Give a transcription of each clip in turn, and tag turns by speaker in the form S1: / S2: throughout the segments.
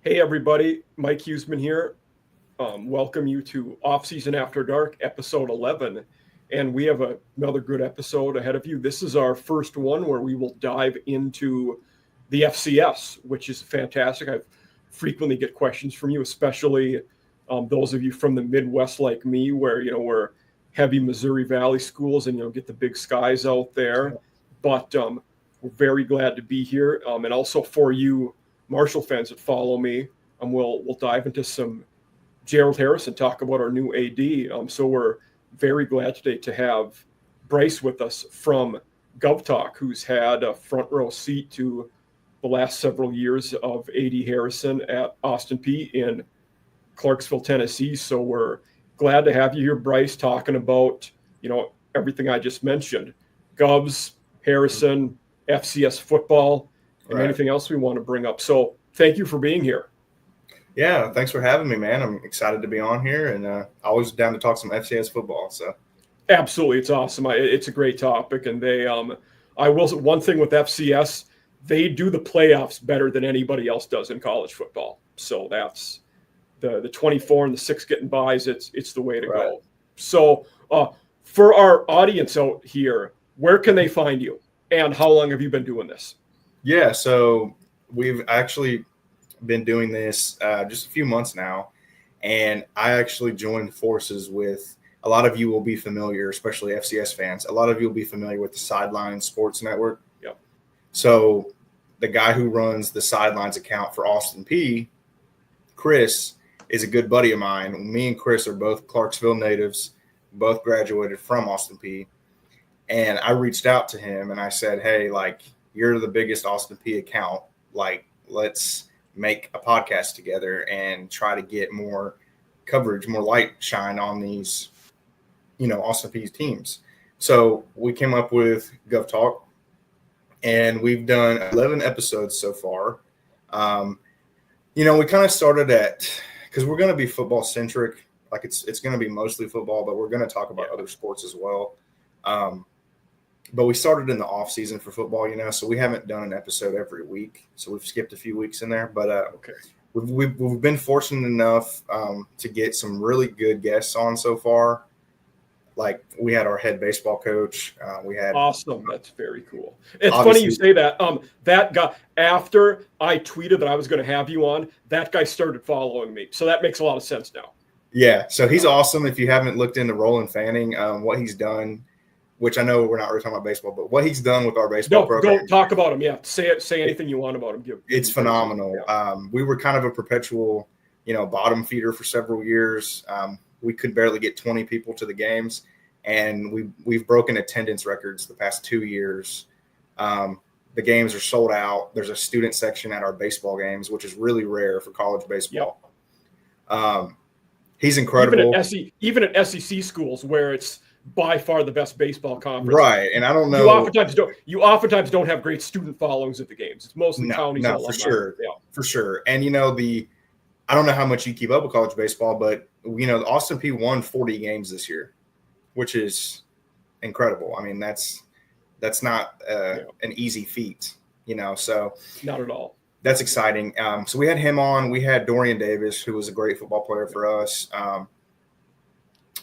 S1: Hey everybody, Mike Huseman here. Welcome you to Off Season After Dark, episode 11. And we have another good episode ahead of you. This is our first one where we will dive into the FCS, which is fantastic. I frequently get questions from you, especially those of you from the Midwest like me, where, we're heavy Missouri Valley schools and, get the big skies out there. But we're very glad to be here. And also for you Marshall fans that follow me, we'll dive into some Gerald Harrison, talk about our new AD. So we're very glad today to have Bryce with us from Gov Talk, who's had a front row seat to the last several years of AD Harrison at Austin Peay in Clarksville, Tennessee. So we're glad to have you here, Bryce, talking about, everything I just mentioned, Govs, Harrison, FCS football, and anything else we want to bring up. So thank you for being here.
S2: Yeah, thanks for having me, man. I'm excited to be on here and always down to talk some FCS football. So
S1: absolutely, it's awesome. It's a great topic, and they I will say one thing with FCS, they do the playoffs better than anybody else does in college football. So that's the 24 and the 6 getting buys. It's the way to go. So for our audience out here, where can they find you, and how long have you been doing this?
S2: Yeah, so we've actually been doing this just a few months now, and I actually joined forces with a lot of you will be familiar, especially FCS fans. A lot of you will be familiar with the Sideline Sports Network.
S1: Yep.
S2: So the guy who runs the Sidelines account for Austin Peay, Chris, is a good buddy of mine. Me and Chris are both Clarksville natives, both graduated from Austin Peay, and I reached out to him and I said, hey, you're the biggest Austin Peay account. Let's make a podcast together and try to get more coverage, more light shine on these, Austin Peay's teams. So we came up with Gov Talk, and we've done 11 episodes so far. We kind of started because we're going to be football centric. It's going to be mostly football, but we're going to talk about other sports as well. But we started in the off season for football, so we haven't done an episode every week. So we've skipped a few weeks in there, but we've been fortunate enough to get some really good guests on so far. We had our head baseball coach. We had
S1: awesome. That's very cool. It's funny you say that. That guy, after I tweeted that I was going to have you on, that guy started following me. So that makes a lot of sense now.
S2: Yeah. So he's awesome. If you haven't looked into Roland Fanning, what he's done, which I know we're not really talking about baseball, but what he's done with our baseball program.
S1: Go talk about him. Yeah. Say anything you want about him.
S2: It's phenomenal. Yeah. We were kind of a perpetual, bottom feeder for several years. We could barely get 20 people to the games, and we've broken attendance records the past 2 years. The games are sold out. There's a student section at our baseball games, which is really rare for college baseball. Yep. He's incredible.
S1: Even at SEC schools where it's by far the best baseball conference.
S2: Right. And I don't know.
S1: You oftentimes don't have great student followings at the games. It's mostly counties.
S2: No, for sure. Yeah. For sure. And I don't know how much you keep up with college baseball, but Austin Peay won 40 games this year, which is incredible. I mean, that's not an easy feat, so
S1: not at all.
S2: That's exciting. So we had him on. We had Dorian Davis, who was a great football player for us.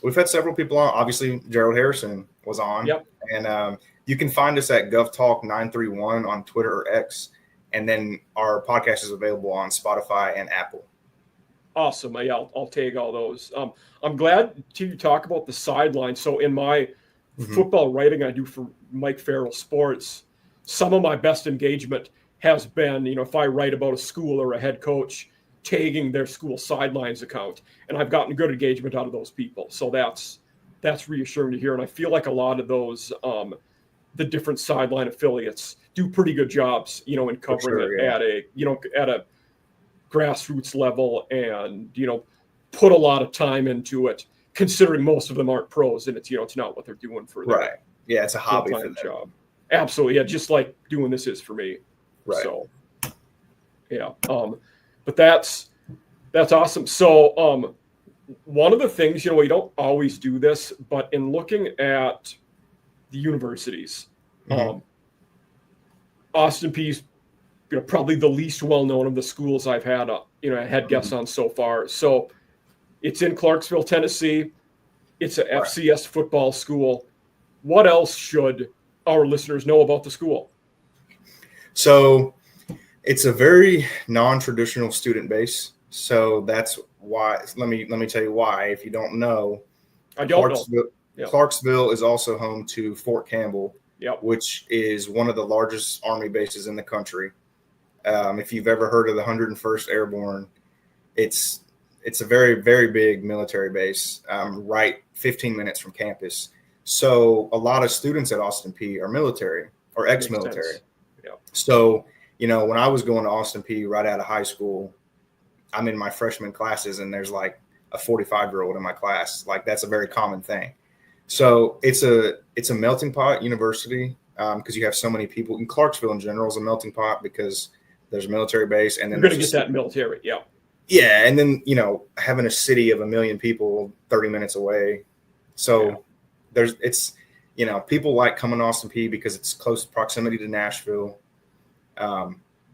S2: We've had several people on. Obviously, Gerald Harrison was on.
S1: Yep.
S2: And you can find us at Gov Talk 931 on Twitter or X. And then our podcast is available on Spotify and Apple.
S1: Awesome. Yeah, I'll tag all those. I'm glad to talk about the sideline. So in my football writing I do for Mike Farrell Sports, some of my best engagement has been, if I write about a school or a head coach, tagging their school sidelines account, and I've gotten good engagement out of those people. So that's reassuring to hear. And I feel like a lot of those, the different sideline affiliates do pretty good jobs, in covering at a grassroots level, and, put a lot of time into it, considering most of them aren't pros, and it's not what they're doing for their
S2: right. Yeah. It's a hobby for them.
S1: Job. Absolutely. Yeah. Just like doing this is for me.
S2: Right.
S1: So, yeah. But that's awesome. So one of the things, we don't always do this, but in looking at the universities, Austin Peay's probably the least well-known of the schools I've had, had guests on so far. So it's in Clarksville, Tennessee. It's a FCS football school. What else should our listeners know about the school?
S2: So it's a very non-traditional student base. So that's why. Let me tell you why. If you don't know,
S1: I don't know.
S2: Yep. Clarksville is also home to Fort Campbell, which is one of the largest Army bases in the country. If you've ever heard of the 101st Airborne, it's a very, very big military base, right 15 minutes from campus. So a lot of students at Austin Peay are military or ex-military. So, when I was going to Austin Peay right out of high school, I'm in my freshman classes and there's like a 45-year-old in my class. Like that's a very common thing. So it's a melting pot university because you have so many people. In Clarksville in general is a melting pot because there's a military base. And then
S1: you're going to get that military. Yeah.
S2: Yeah. And then, having a city of 1 million people 30 minutes away. So it's people like coming to Austin Peay because it's close proximity to Nashville.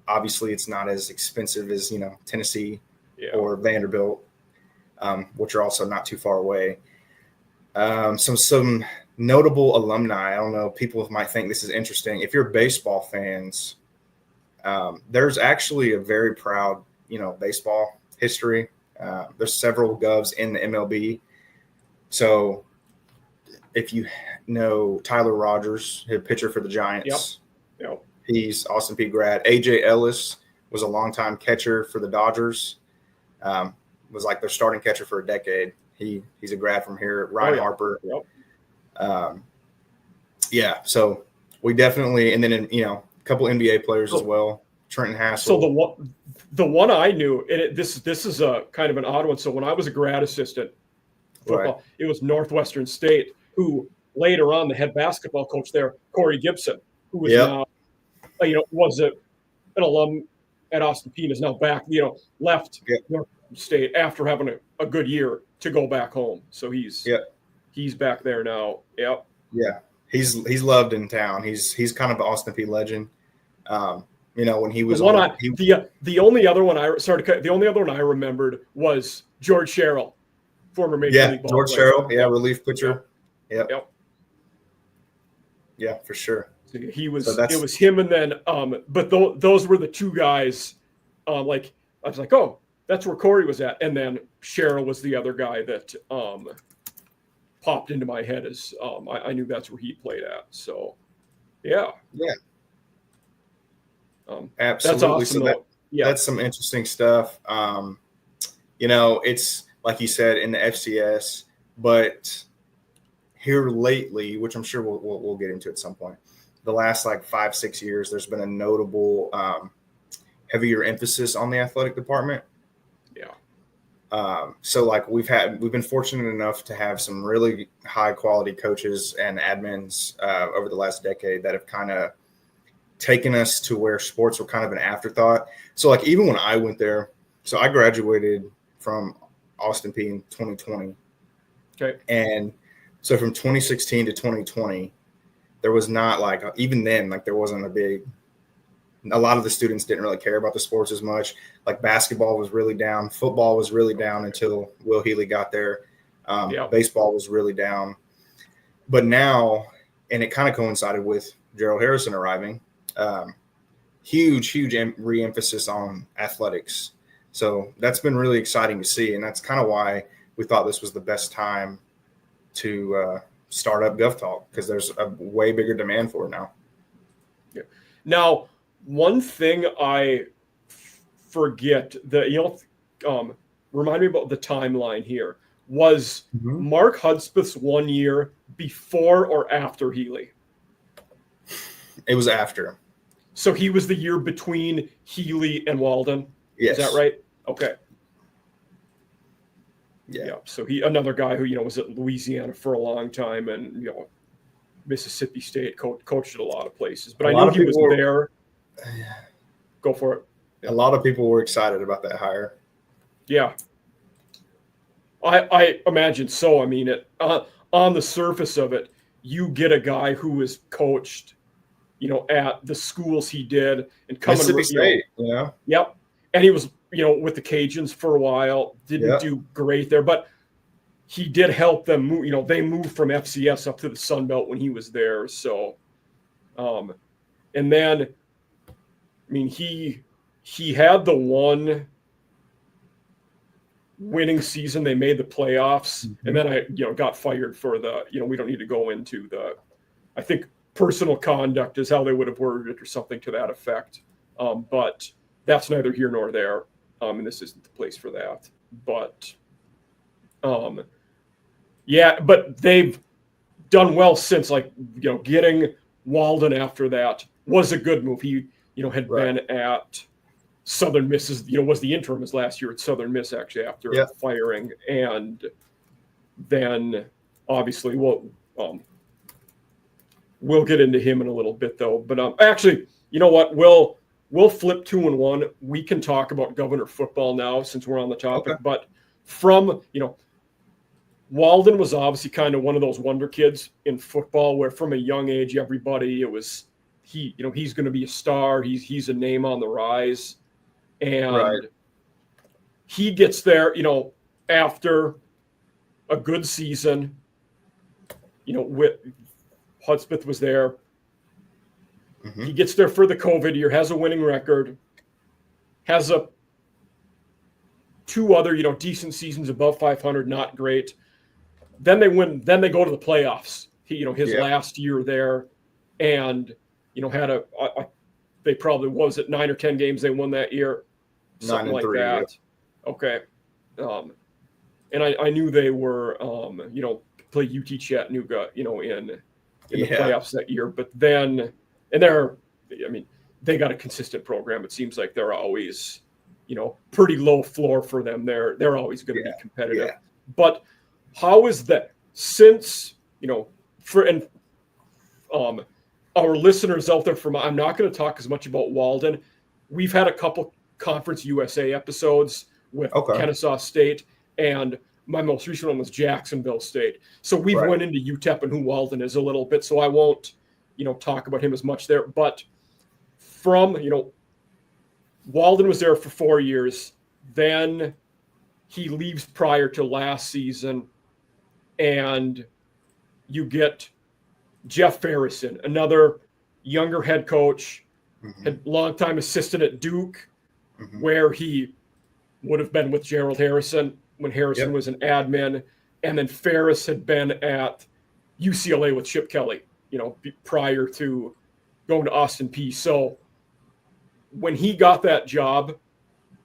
S2: Obviously it's not as expensive as, Tennessee or Vanderbilt, which are also not too far away. Some notable alumni. I don't know. People might think this is interesting. If you're baseball fans, there's actually a very proud, baseball history. There's several Govs in the MLB. So if you know Tyler Rogers, his pitcher for the Giants, he's Austin Peay grad. AJ Ellis was a longtime catcher for the Dodgers. Was like their starting catcher for a decade. He's a grad from here. Ryan Harper. So we definitely, and then a couple NBA players as well. Trenton Hassel.
S1: So the one I knew, and this is a kind of an odd one. So when I was a grad assistant football, it was Northwestern State, who later on the head basketball coach there, Corey Gibson, who was now, was an alum at Austin Peay, is now back, left Northwestern State after having a good year to go back home. So he's back there now. Yep. Yeah.
S2: He's loved in town. He's kind of an Austin Peay legend. When he was
S1: the only other one I remembered was George Sherrill, former Major League Ball
S2: George
S1: player.
S2: Sherrill, relief pitcher. Yep. Yeah, for sure.
S1: So it was him, and then but those were the two guys. I was like, oh, that's where Corey was at, and then Sherrill was the other guy that popped into my head as I knew that's where he played at. So, yeah.
S2: Absolutely.
S1: That's awesome.
S2: So that's some interesting stuff. It's like you said in the FCS, but here lately, which I'm sure we'll get into at some point, the last 5-6 years, there's been a notable heavier emphasis on the athletic department. So we've been fortunate enough to have some really high quality coaches and admins over the last decade that have kind of taken us to where sports were kind of an afterthought. So even when I went there, so I graduated from Austin Peay in 2020.
S1: Okay.
S2: And so from 2016 to 2020, there was not even then, there wasn't a lot of the students didn't really care about the sports as much. Basketball was really down. Football was really down until Will Healy got there. Baseball was really down. But now, and it kind of coincided with Gerald Harrison arriving, huge re-emphasis on athletics. So that's been really exciting to see. And that's kind of why we thought this was the best time to start up Gov Talk, because there's a way bigger demand for it now.
S1: Yeah. Now, one thing I forget that, remind me about the timeline here. Was Mark Hudspeth's 1 year before or after Healy?
S2: It was after.
S1: So he was the year between Healy and Walden?
S2: Yes.
S1: Is that right? Okay.
S2: Yeah.
S1: So another guy who, was at Louisiana for a long time and, Mississippi State coached at a lot of places. But I knew he was there. Go for it.
S2: A lot of people were excited about that hire.
S1: Yeah. I imagine so. I mean, on the surface of it, you get a guy who has coached at the schools he did and coming,
S2: Mississippi State,
S1: Yep. And he was, with the Cajuns for a while, didn't do great there, but he did help them move, they moved from FCS up to the Sun Belt when he was there. So, and then, he had the one winning season. They made the playoffs, and then got fired for the, we don't need to go into I think personal conduct is how they would have worded it or something to that effect. But that's neither here nor there. And this isn't the place for that. But, but they've done well since, getting Walden after that was a good move. He, had been at Southern Miss, was the interim his last year at Southern Miss, actually, after firing. And then, obviously, we'll get into him in a little bit, though. But actually, you know what? We'll flip 2 and 1. We can talk about Governor football now since we're on the topic. Okay. But from, Walden was obviously kind of one of those wonder kids in football where from a young age, everybody, it was he's going to be a star. He's a name on the rise. And he gets there, after a good season, with Hudspeth was there. He gets there for the COVID year, has a winning record, has 2 other, decent seasons above 500, not great. Then they win. Then they go to the playoffs. His last year there, and had they probably was it 9 or 10 games they won that year, something like 3, that. Yeah. Okay, and I knew they were play UT Chattanooga, in the playoffs that year. But then, and they got a consistent program. It seems like they're always, pretty low floor for them. They're always going to be competitive. Yeah. But how is that since, our listeners out there I'm not going to talk as much about Walden. We've had a couple Conference USA episodes with Kennesaw State, and my most recent one was Jacksonville State. So we've went into UTEP and who Walden is a little bit, so I won't, talk about him as much there. But from, Walden was there for 4 years. Then he leaves prior to last season, and you get Jeff Harrison, another younger head coach, had longtime assistant at Duke, where he would have been with Gerald Harrison when Harrison was an admin. And then Ferris had been at UCLA with Chip Kelly, prior to going to Austin Peay. So when he got that job,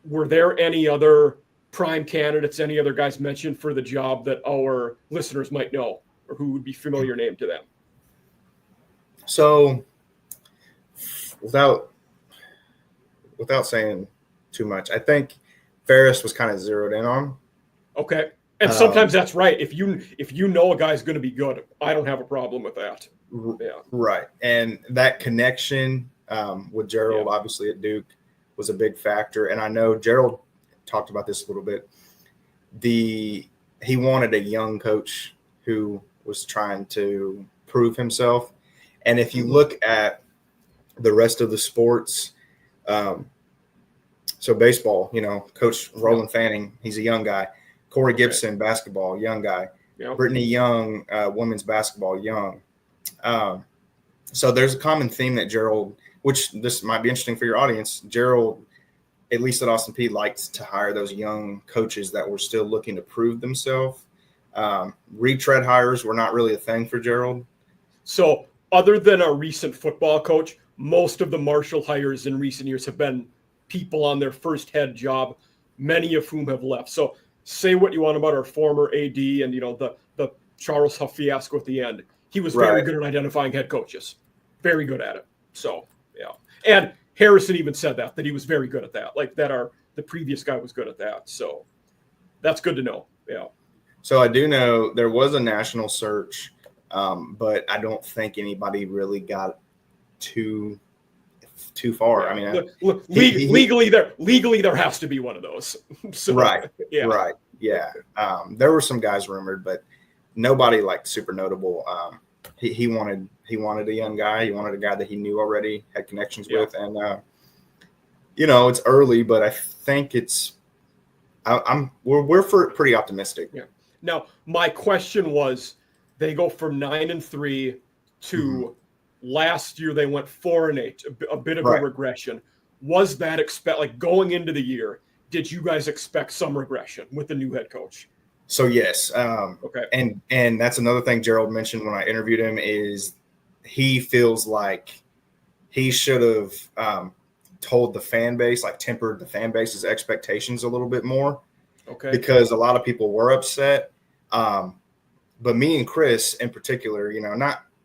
S1: were there any other prime candidates, any other guys mentioned for the job that our listeners might know or who would be familiar name to them?
S2: So without saying too much, I think Ferris was kind of zeroed in on.
S1: Okay. And sometimes that's right. If you know a guy's going to be good, I don't have a problem with that. Yeah.
S2: Right. And that connection with Gerald, obviously at Duke, was a big factor. And I know Gerald talked about this a little bit. He wanted a young coach who was trying to prove himself. And if you look at the rest of the sports, so baseball, Coach Roland Fanning, he's a young guy. Corey Gibson, basketball, young guy. Yep. Brittany Young, women's basketball, young. So there's a common theme that Gerald, which this might be interesting for your audience, Gerald, at least at Austin Peay, likes to hire those young coaches that were still looking to prove themselves. Retread hires were not really a thing for Gerald.
S1: So other than our recent football coach, most of the Marshall hires in recent years have been people on their first head job, many of whom have left. So say what you want about our former AD and, the Charles Huff fiasco at the end. He was very good at identifying head coaches, very good at it. So, yeah. And Harrison even said that he was very good at that, the previous guy was good at that. So that's good to know. Yeah.
S2: So I do know there was a national search, but I don't think anybody really got too far.
S1: Yeah. I mean, look, legally there has to be one of those. So,
S2: right. Yeah. There were some guys rumored, but nobody super notable. he wanted a young guy. He wanted a guy that he knew already, had connections with, and it's early, but I think we're pretty optimistic.
S1: Yeah. Now, my question was, they go from 9-3 to last year they went 4-8, a bit of a regression. Was that going into the year? Did you guys expect some regression with the new head coach?
S2: So yes,
S1: okay,
S2: and that's another thing Gerald mentioned when I interviewed him is he feels like he should have told the fan base, like tempered the fan base's expectations a little bit more.
S1: Okay,
S2: because a lot of people were upset. But me and Chris in particular,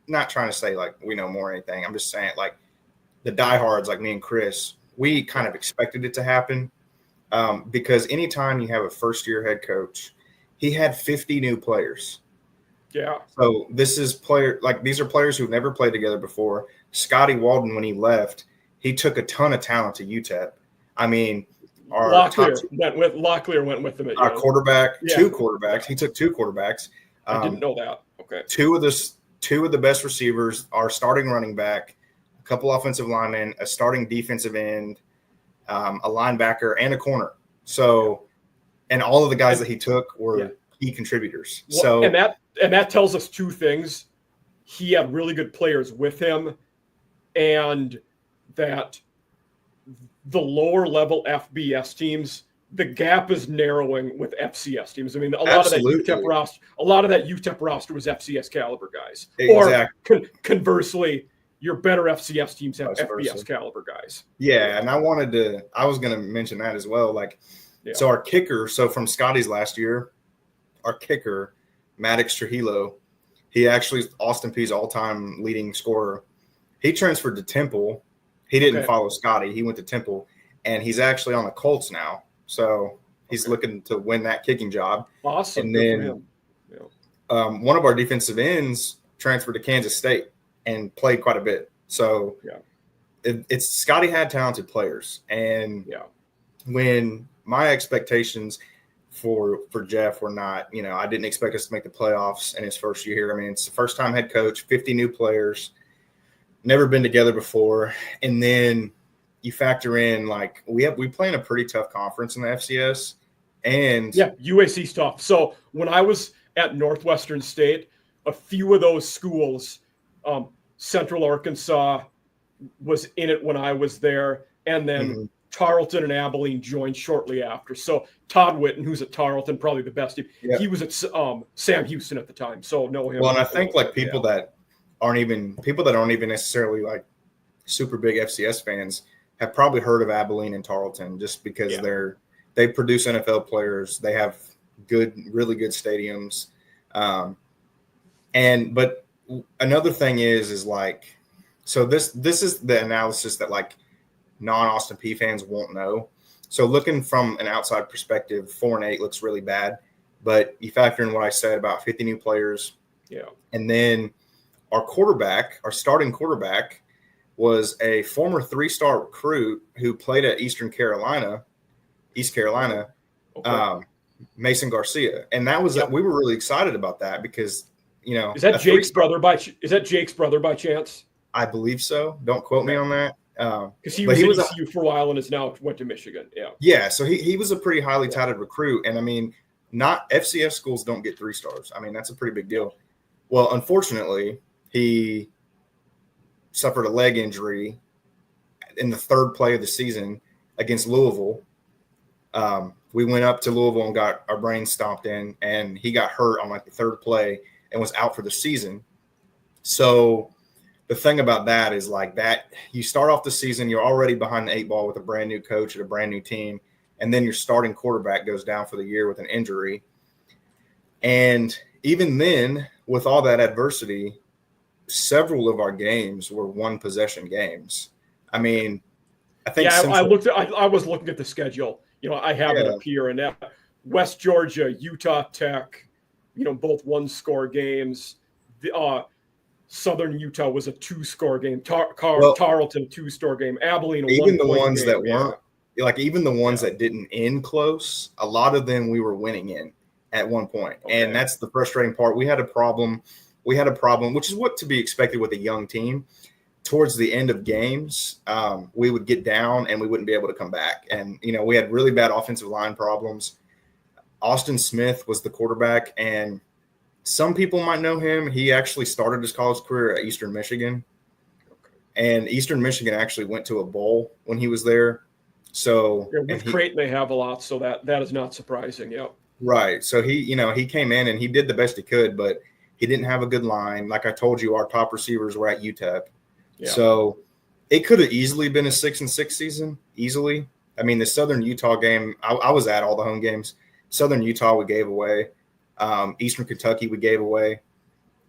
S2: not trying to say like we know more or anything. I'm just saying like the diehards like me and Chris, we kind of expected it to happen because anytime you have a first-year head coach, he had 50 new players.
S1: Yeah.
S2: So these are players who've never played together before. Scotty Walden, when he left, he took a ton of talent to UTEP. I mean,
S1: Locklear went with them.
S2: Our quarterback, two quarterbacks. He took two quarterbacks.
S1: I didn't know that. Okay.
S2: Two of the best receivers, our starting running back, a couple offensive linemen, a starting defensive end, a linebacker, and a corner. So, and all of the guys that he took were key contributors.
S1: Well,
S2: so,
S1: and that tells us two things: he had really good players with him, and that the lower level FBS teams, the gap is narrowing with FCS teams. I mean, a lot of that UTEP roster was FCS caliber guys.
S2: Exactly.
S1: Or conversely, your better FCS teams have FBS caliber guys.
S2: Yeah, and I was going to mention that as well. So our kicker, from Scotty's last year, our kicker, Maddox Trujillo, he actually is Austin Peay's all-time leading scorer. He transferred to Temple. He didn't follow Scotty. He went to Temple, and he's actually on the Colts now. So he's looking to win that kicking job.
S1: Awesome.
S2: And then one of our defensive ends transferred to Kansas State and played quite a bit. So it's Scotty had talented players. And when my expectations for Jeff were not, I didn't expect us to make the playoffs in his first year. I mean, it's the first time head coach, 50 new players, never been together before. And then you factor in we play in a pretty tough conference in the FCS. And
S1: UAC's tough. So when I was at Northwestern State, a few of those schools, Central Arkansas was in it when I was there. And then Tarleton and Abilene joined shortly after. So Todd Witten, who's at Tarleton, probably the best. He was at Sam Houston at the time. So know him.
S2: Well, and I think people that aren't even necessarily super big FCS fans have probably heard of Abilene and Tarleton just because they produce NFL players. They have really good stadiums. But another thing is so this is the analysis that non-Austin Peay fans won't know. So looking from an outside perspective, 4-8 looks really bad, but you factor in what I said about 50 new players.
S1: Yeah.
S2: And then our starting quarterback was a former 3-star recruit who played at East Carolina, Mason Garcia. And that was we were really excited about that because,
S1: is that Jake's brother by chance?
S2: I believe so. Don't quote me on that.
S1: Because he was at ECU for a while and now went to Michigan.
S2: Yeah. So he was a pretty highly touted recruit. And I mean, not FCS schools don't get 3 stars. I mean, that's a pretty big deal. Well, unfortunately, he suffered a leg injury in the 3rd play of the season against Louisville. We went up to Louisville and got our brains stomped in, and he got hurt on the 3rd play and was out for the season. So the thing about that is that you start off the season, you're already behind the 8 ball with a brand new coach at a brand new team, and then your starting quarterback goes down for the year with an injury. And even then, with all that adversity, several of our games were 1-possession games. I mean, I think
S1: I was looking at the schedule. I have it up here, and West Georgia, Utah Tech, both 1-score games. Southern Utah was a 2-score game. Tarleton, 2-score game. Abilene, a 1-point game.
S2: Even the ones that weren't, even the ones that didn't end close, a lot of them we were winning in at one point. Okay. And that's the frustrating part. We had a problem we had a problem, which is what to be expected with a young team. Towards the end of games, we would get down and we wouldn't be able to come back. And, we had really bad offensive line problems. Austin Smith was the quarterback, and some people might know him. He actually started his college career at Eastern Michigan. And Eastern Michigan actually went to a bowl when he was there. So
S1: with Creighton, they have a lot, so that is not surprising. Yep.
S2: Right. So he came in and he did the best he could, but he didn't have a good line. Like I told you, our top receivers were at UTEP. Yeah. So it could have easily been a 6-6 season, easily. I mean, the Southern Utah game, I was at all the home games. Southern Utah we gave away. Eastern Kentucky we gave away.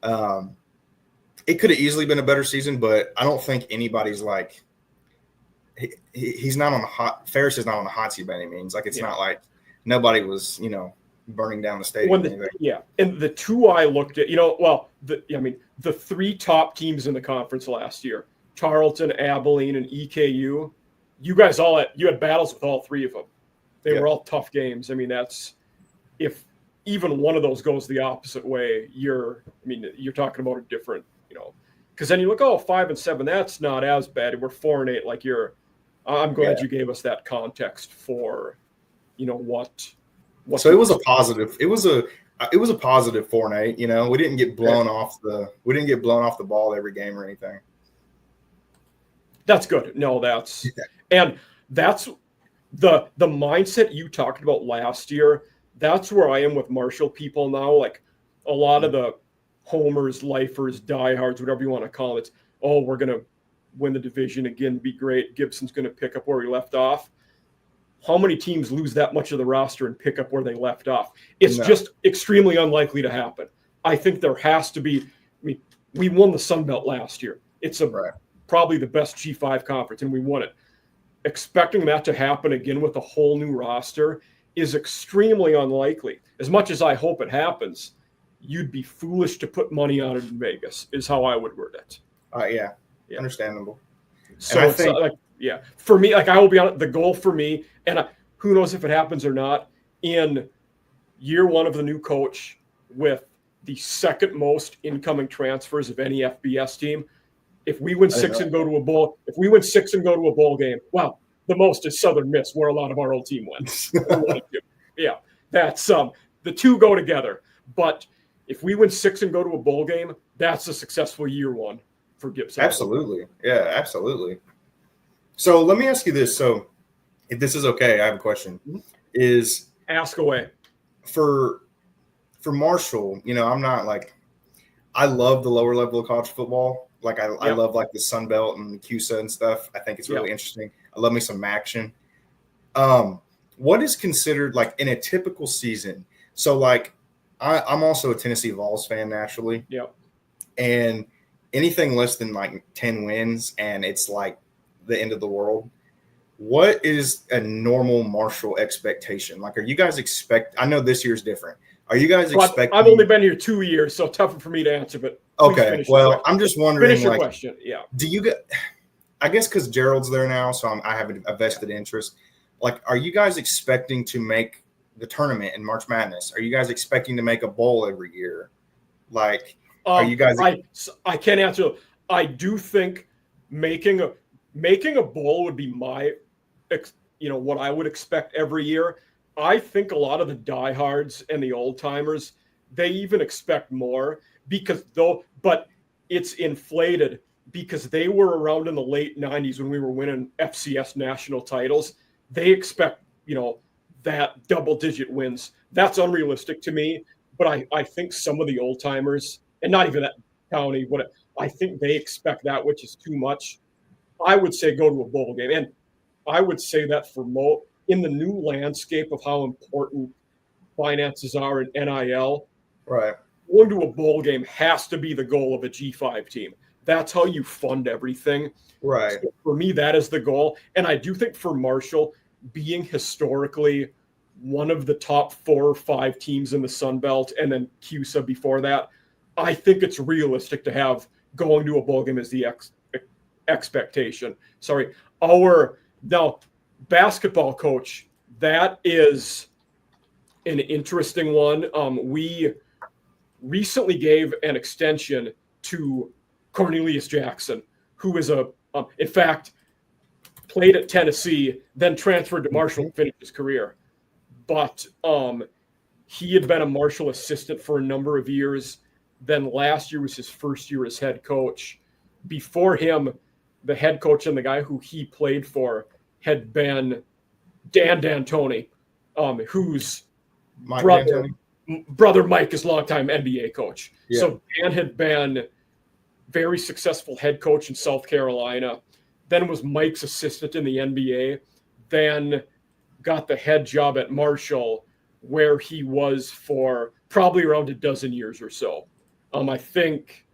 S2: It could have easily been a better season, but I don't think anybody's like he's not on the hot – Ferris is not on the hot seat by any means. Like it's not like nobody was, burning down the stadium.
S1: And the two I looked at, the three top teams in the conference last year, Tarleton, Abilene, and EKU, you guys you had battles with all three of them. They were all tough games. I mean, if even one of those goes the opposite way, you're talking about a different, because then you look, 5-7, that's not as bad. We're 4-8. Like I'm glad you gave us that context for, what.
S2: So it was a positive. It was a positive 4-8. We didn't get blown off the ball every game or anything.
S1: That's good. No, and that's the mindset you talked about last year. That's where I am with Marshall people now. Like a lot of the homers, lifers, diehards, whatever you want to call it. We're gonna win the division again. Be great. Gibson's gonna pick up where we left off. How many teams lose that much of the roster and pick up where they left off? It's just extremely unlikely to happen. I think there has to be. We won the Sun Belt last year. It's probably the best G5 conference, and we won it. Expecting that to happen again with a whole new roster is extremely unlikely. As much as I hope it happens, you'd be foolish to put money on it in Vegas, is how I would word it.
S2: Yeah. Understandable.
S1: So for me, I will be honest, the goal for me, and who knows if it happens or not, in year one of the new coach with the second most incoming transfers of any FBS team, if we win 6 and go to a bowl, game, wow, the most is Southern Miss, where a lot of our old team went. That's the two go together. But if we win 6 and go to a bowl game, that's a successful year one for Gibson.
S2: Absolutely. Yeah, absolutely. So let me ask you this. So if this is okay, I have a question. Is
S1: ask away.
S2: For Marshall, I'm not like – I love the lower level of college football. Like I love like the Sun Belt and the CUSA and stuff. I think it's really interesting. I love me some action. What is considered like in a typical season? So like I'm also a Tennessee Vols fan naturally.
S1: Yep.
S2: And anything less than like 10 wins and it's like the end of the world. What is a normal Marshall expectation? Like, are you guys I know this year's different. Are you guys expecting?
S1: I've only been here 2 years, so tougher for me to answer. But
S2: okay, well, I'm just wondering.
S1: Finish your question. Yeah.
S2: Do you get? I guess because Gerald's there now, so I have a vested interest. Like, are you guys expecting to make the tournament in March Madness? Are you guys expecting to make a bowl every year? Like, are you guys?
S1: I can't answer. I do think making a bowl would be my, what I would expect every year. I think a lot of the diehards and the old timers, they even expect more but it's inflated because they were around in the late 90s when we were winning FCS national titles. They expect, that double-digit wins. That's unrealistic to me, but I think some of the old timers, and not even that county, but I think they expect that, which is too much. I would say go to a bowl game, and I would say that for in the new landscape of how important finances are in NIL,
S2: right?
S1: Going to a bowl game has to be the goal of a G5 team. That's how you fund everything.
S2: Right.
S1: So for me, that is the goal. And I do think for Marshall, being historically one of the top 4 or 5 teams in the Sun Belt, and then CUSA before that, I think it's realistic to have going to a bowl game as the expectation. Sorry. Now, basketball coach, that is an interesting one. recently gave an extension to Cornelius Jackson, who is in fact, played at Tennessee, then transferred to Marshall to finish his career. But he had been a Marshall assistant for a number of years. Then last year was his first year as head coach. Before him, the head coach and the guy who he played for had been Dan D'Antoni, whose brother Mike is longtime NBA coach. Yeah. So Dan had been very successful head coach in South Carolina, then was Mike's assistant in the NBA, then got the head job at Marshall, where he was for probably around a dozen years or so. I think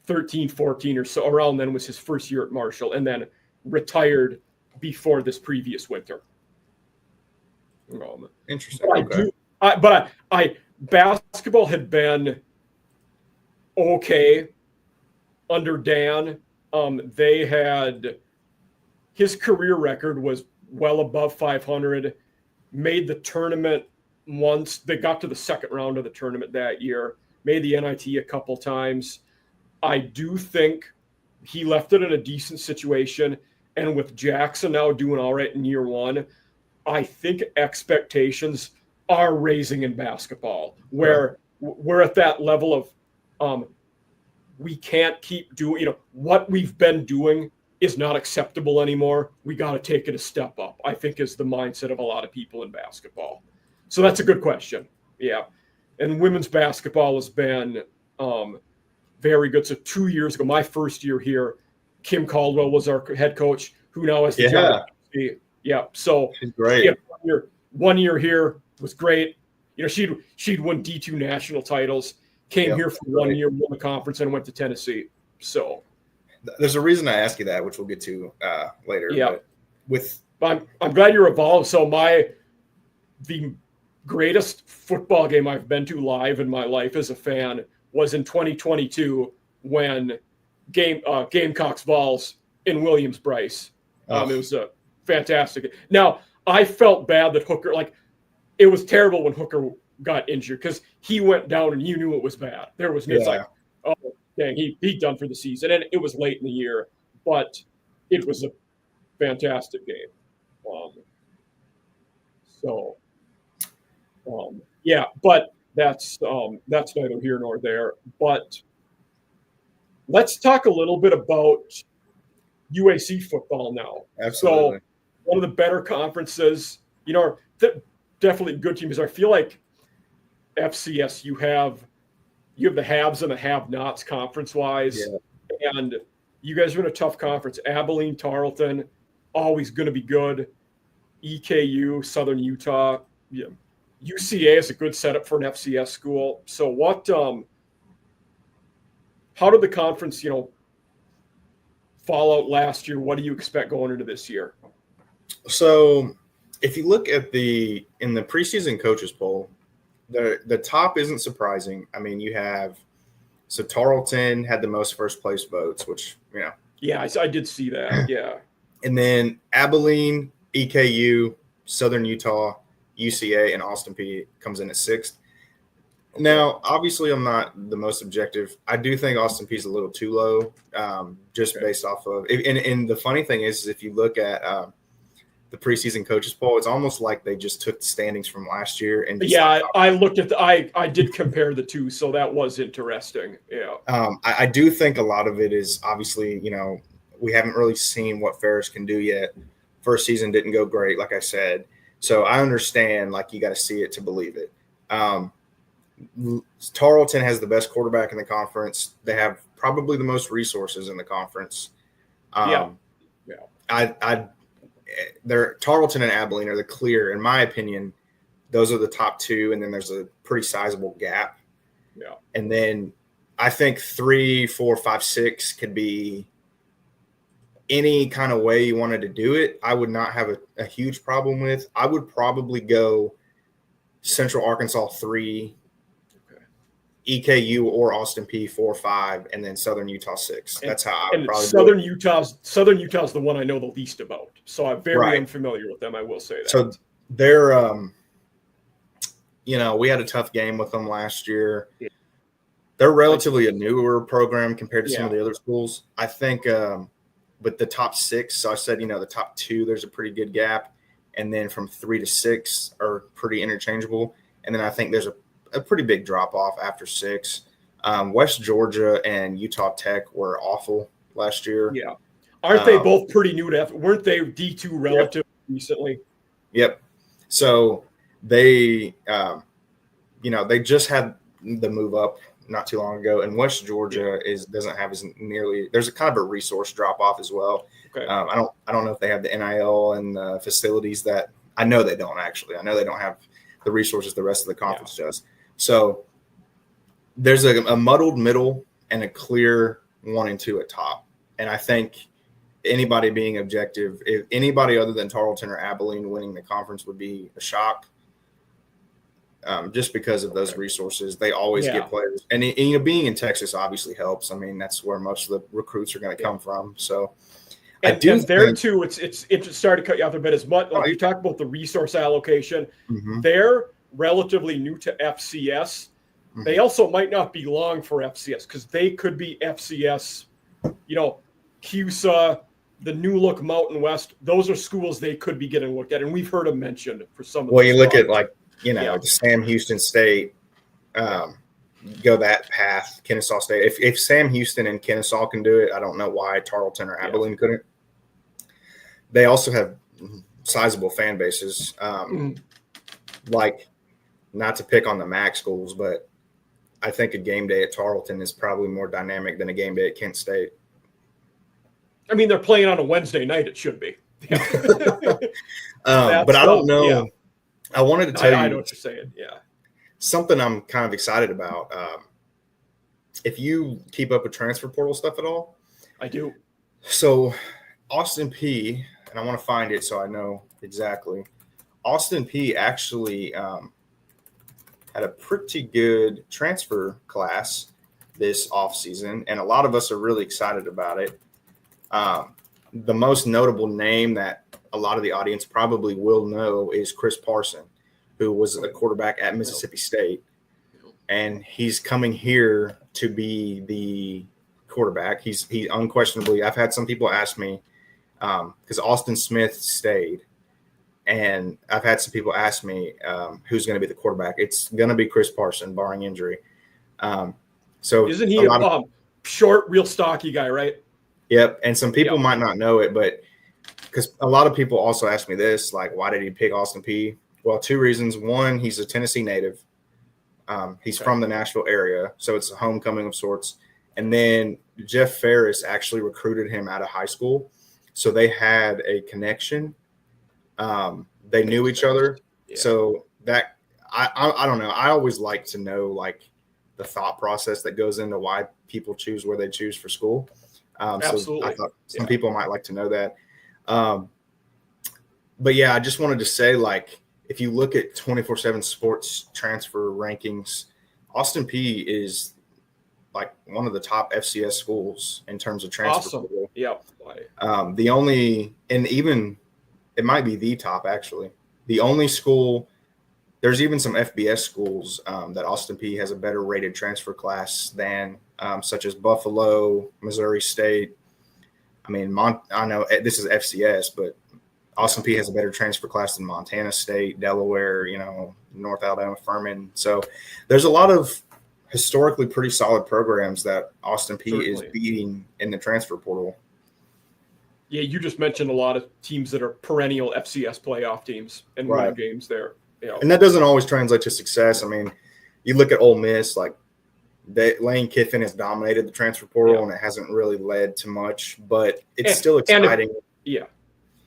S1: 13, 14 or so, around then was his first year at Marshall, and then retired before this previous winter.
S2: Interesting.
S1: But basketball had been okay under Dan. They had, his career record was well above 500, made the tournament once. They got to the second round of the tournament that year, made the NIT a couple times. I do think he left it in a decent situation. And with Jackson now doing all right in year one, I think expectations are raising in basketball, where we're at that level of we can't keep doing, what we've been doing is not acceptable anymore. We got to take it a step up, I think, is the mindset of a lot of people in basketball. So that's a good question. Yeah. And women's basketball has been very good. So 2 years ago, my first year here, Kim Caldwell was our head coach, who now has the job. Yeah. So
S2: she's great.
S1: Yeah, one year here was great. She'd won D2 national titles, came here for 1 year, won the conference, and went to Tennessee. So
S2: there's a reason I ask you that, which we'll get to later.
S1: Yeah.
S2: But
S1: I'm glad you're involved. So the greatest football game I've been to live in my life as a fan was in 2022 when Gamecocks Vols in Williams Bryce. It was a fantastic. Now, I felt bad that Hooker, it was terrible when Hooker got injured because he went down and you knew it was bad. There was it's like, oh dang, he's done for the season, and it was late in the year, but it was a fantastic game. Yeah, but that's neither here nor there. But let's talk a little bit about UAC football now.
S2: Absolutely.
S1: So one of the better conferences, definitely good teams. I feel like FCS, you have the haves and the have-nots conference-wise, and you guys are in a tough conference. Abilene, Tarleton, always going to be good. EKU, Southern Utah, UCA is a good setup for an FCS school. So how did the conference, fall out last year? What do you expect going into this year?
S2: So if you look at in the preseason coaches poll, the top isn't surprising. I mean, so Tarleton had the most first place votes, which,
S1: Yeah, I did see that. Yeah.
S2: And then Abilene, EKU, Southern Utah, UCA, and Austin Peay comes in at sixth. Now, obviously, I'm not the most objective. I do think Austin Peay is a little too low, based off of – and the funny thing is if you look at the preseason coaches poll, it's almost like they just took the standings from last year. And
S1: I looked at I did compare the two, so that was interesting. Yeah.
S2: I do think a lot of it is obviously, we haven't really seen what Ferris can do yet. First season didn't go great, like I said. So I understand, you got to see it to believe it. Tarleton has the best quarterback in the conference. They have probably the most resources in the conference. Tarleton and Abilene are the clear, in my opinion, those are the top two, and then there's a pretty sizable gap.
S1: Yeah.
S2: And then I think 3, 4, 5, 6 could be any kind of way you wanted to do it. I would not have a huge problem with. I would probably go Central Arkansas 3, EKU or Austin Peay 4, 5, and then Southern Utah 6. That's how I would probably
S1: Southern Utah's the one I know the least about. So I'm very unfamiliar with them, I will say that.
S2: So they're we had a tough game with them last year. They're relatively a newer program compared to some of
S1: Yeah.
S2: the other schools. I think, but the top 6, so I said, the top 2, there's a pretty good gap. And then from 3 to 6 are pretty interchangeable. And then I think there's a pretty big drop off after 6. West Georgia and Utah Tech were awful last year.
S1: Yeah. Aren't they both pretty new to weren't they D2 relative recently?
S2: Yep. So they, they just had the move up not too long ago, and West Georgia doesn't have as nearly. There's a kind of a resource drop off as well.
S1: Okay.
S2: I don't know if they have the NIL and the facilities that I know they don't actually. I know they don't have the resources the rest of the conference does. So there's a muddled middle and a clear 1 and 2 at top, and I think anybody being objective, if anybody other than Tarleton or Abilene winning the conference would be a shock. Just because of those resources, they always get players, and being in Texas obviously helps. I mean, that's where most of the recruits are going to come from. So,
S1: and there too, it's sorry to cut you off a bit. As much like you talk about the resource allocation, they're relatively new to FCS. They also might not be long for FCS because they could be FCS. CUSA, the New Look Mountain West. Those are schools they could be getting looked at, and we've heard them mentioned for some of.
S2: Well, you look at the Sam Houston State, go that path, Kennesaw State. If Sam Houston and Kennesaw can do it, I don't know why Tarleton or Abilene couldn't. They also have sizable fan bases. Not to pick on the MAC schools, but I think a game day at Tarleton is probably more dynamic than a game day at Kent State.
S1: I mean, they're playing on a Wednesday night. It should be.
S2: But I don't know. Yeah. I wanted to tell you.
S1: I know what you're saying. Yeah.
S2: Something I'm kind of excited about. If you keep up with transfer portal stuff at all.
S1: I do.
S2: So Austin Peay, and I want to find it so I know exactly. Austin Peay actually had a pretty good transfer class this offseason, and a lot of us are really excited about it. The most notable name that a lot of the audience probably will know is Chris Parson, who was a quarterback at Mississippi State. And he's coming here to be the quarterback. He unquestionably, I've had some people ask me, because Austin Smith stayed, and I've had some people ask me who's going to be the quarterback. It's going to be Chris Parson, barring injury. So
S1: isn't he a short, real stocky guy, right?
S2: Yep. And some people might not know it, but because a lot of people also ask me this, like, why did he pick Austin Peay? Well, 2 reasons. One, he's a Tennessee native. He's from the Nashville area, so it's a homecoming of sorts. And then Jeff Ferris actually recruited him out of high school, so they had a connection. They knew each other, so that I don't know. I always like to know like the thought process that goes into why people choose where they choose for school.
S1: Absolutely.
S2: So I thought some people might like to know that. But yeah, I just wanted to say, like, if you look at 24/7 sports transfer rankings, Austin Peay is like one of the top FCS schools in terms of transfer.
S1: Awesome. Yeah.
S2: The only, and even it might be the top actually. The only school, there's even some FBS schools that Austin Peay has a better rated transfer class than, such as Buffalo, Missouri State. I mean, I know this is FCS, but Austin Peay has a better transfer class than Montana State, Delaware, North Alabama, Furman. So there's a lot of historically pretty solid programs that Austin Peay is beating in the transfer portal.
S1: Yeah, you just mentioned a lot of teams that are perennial FCS playoff teams and winning games there.
S2: And that doesn't always translate to success. I mean, you look at Ole Miss, like Lane Kiffin has dominated the transfer portal, and it hasn't really led to much, but it's still exciting.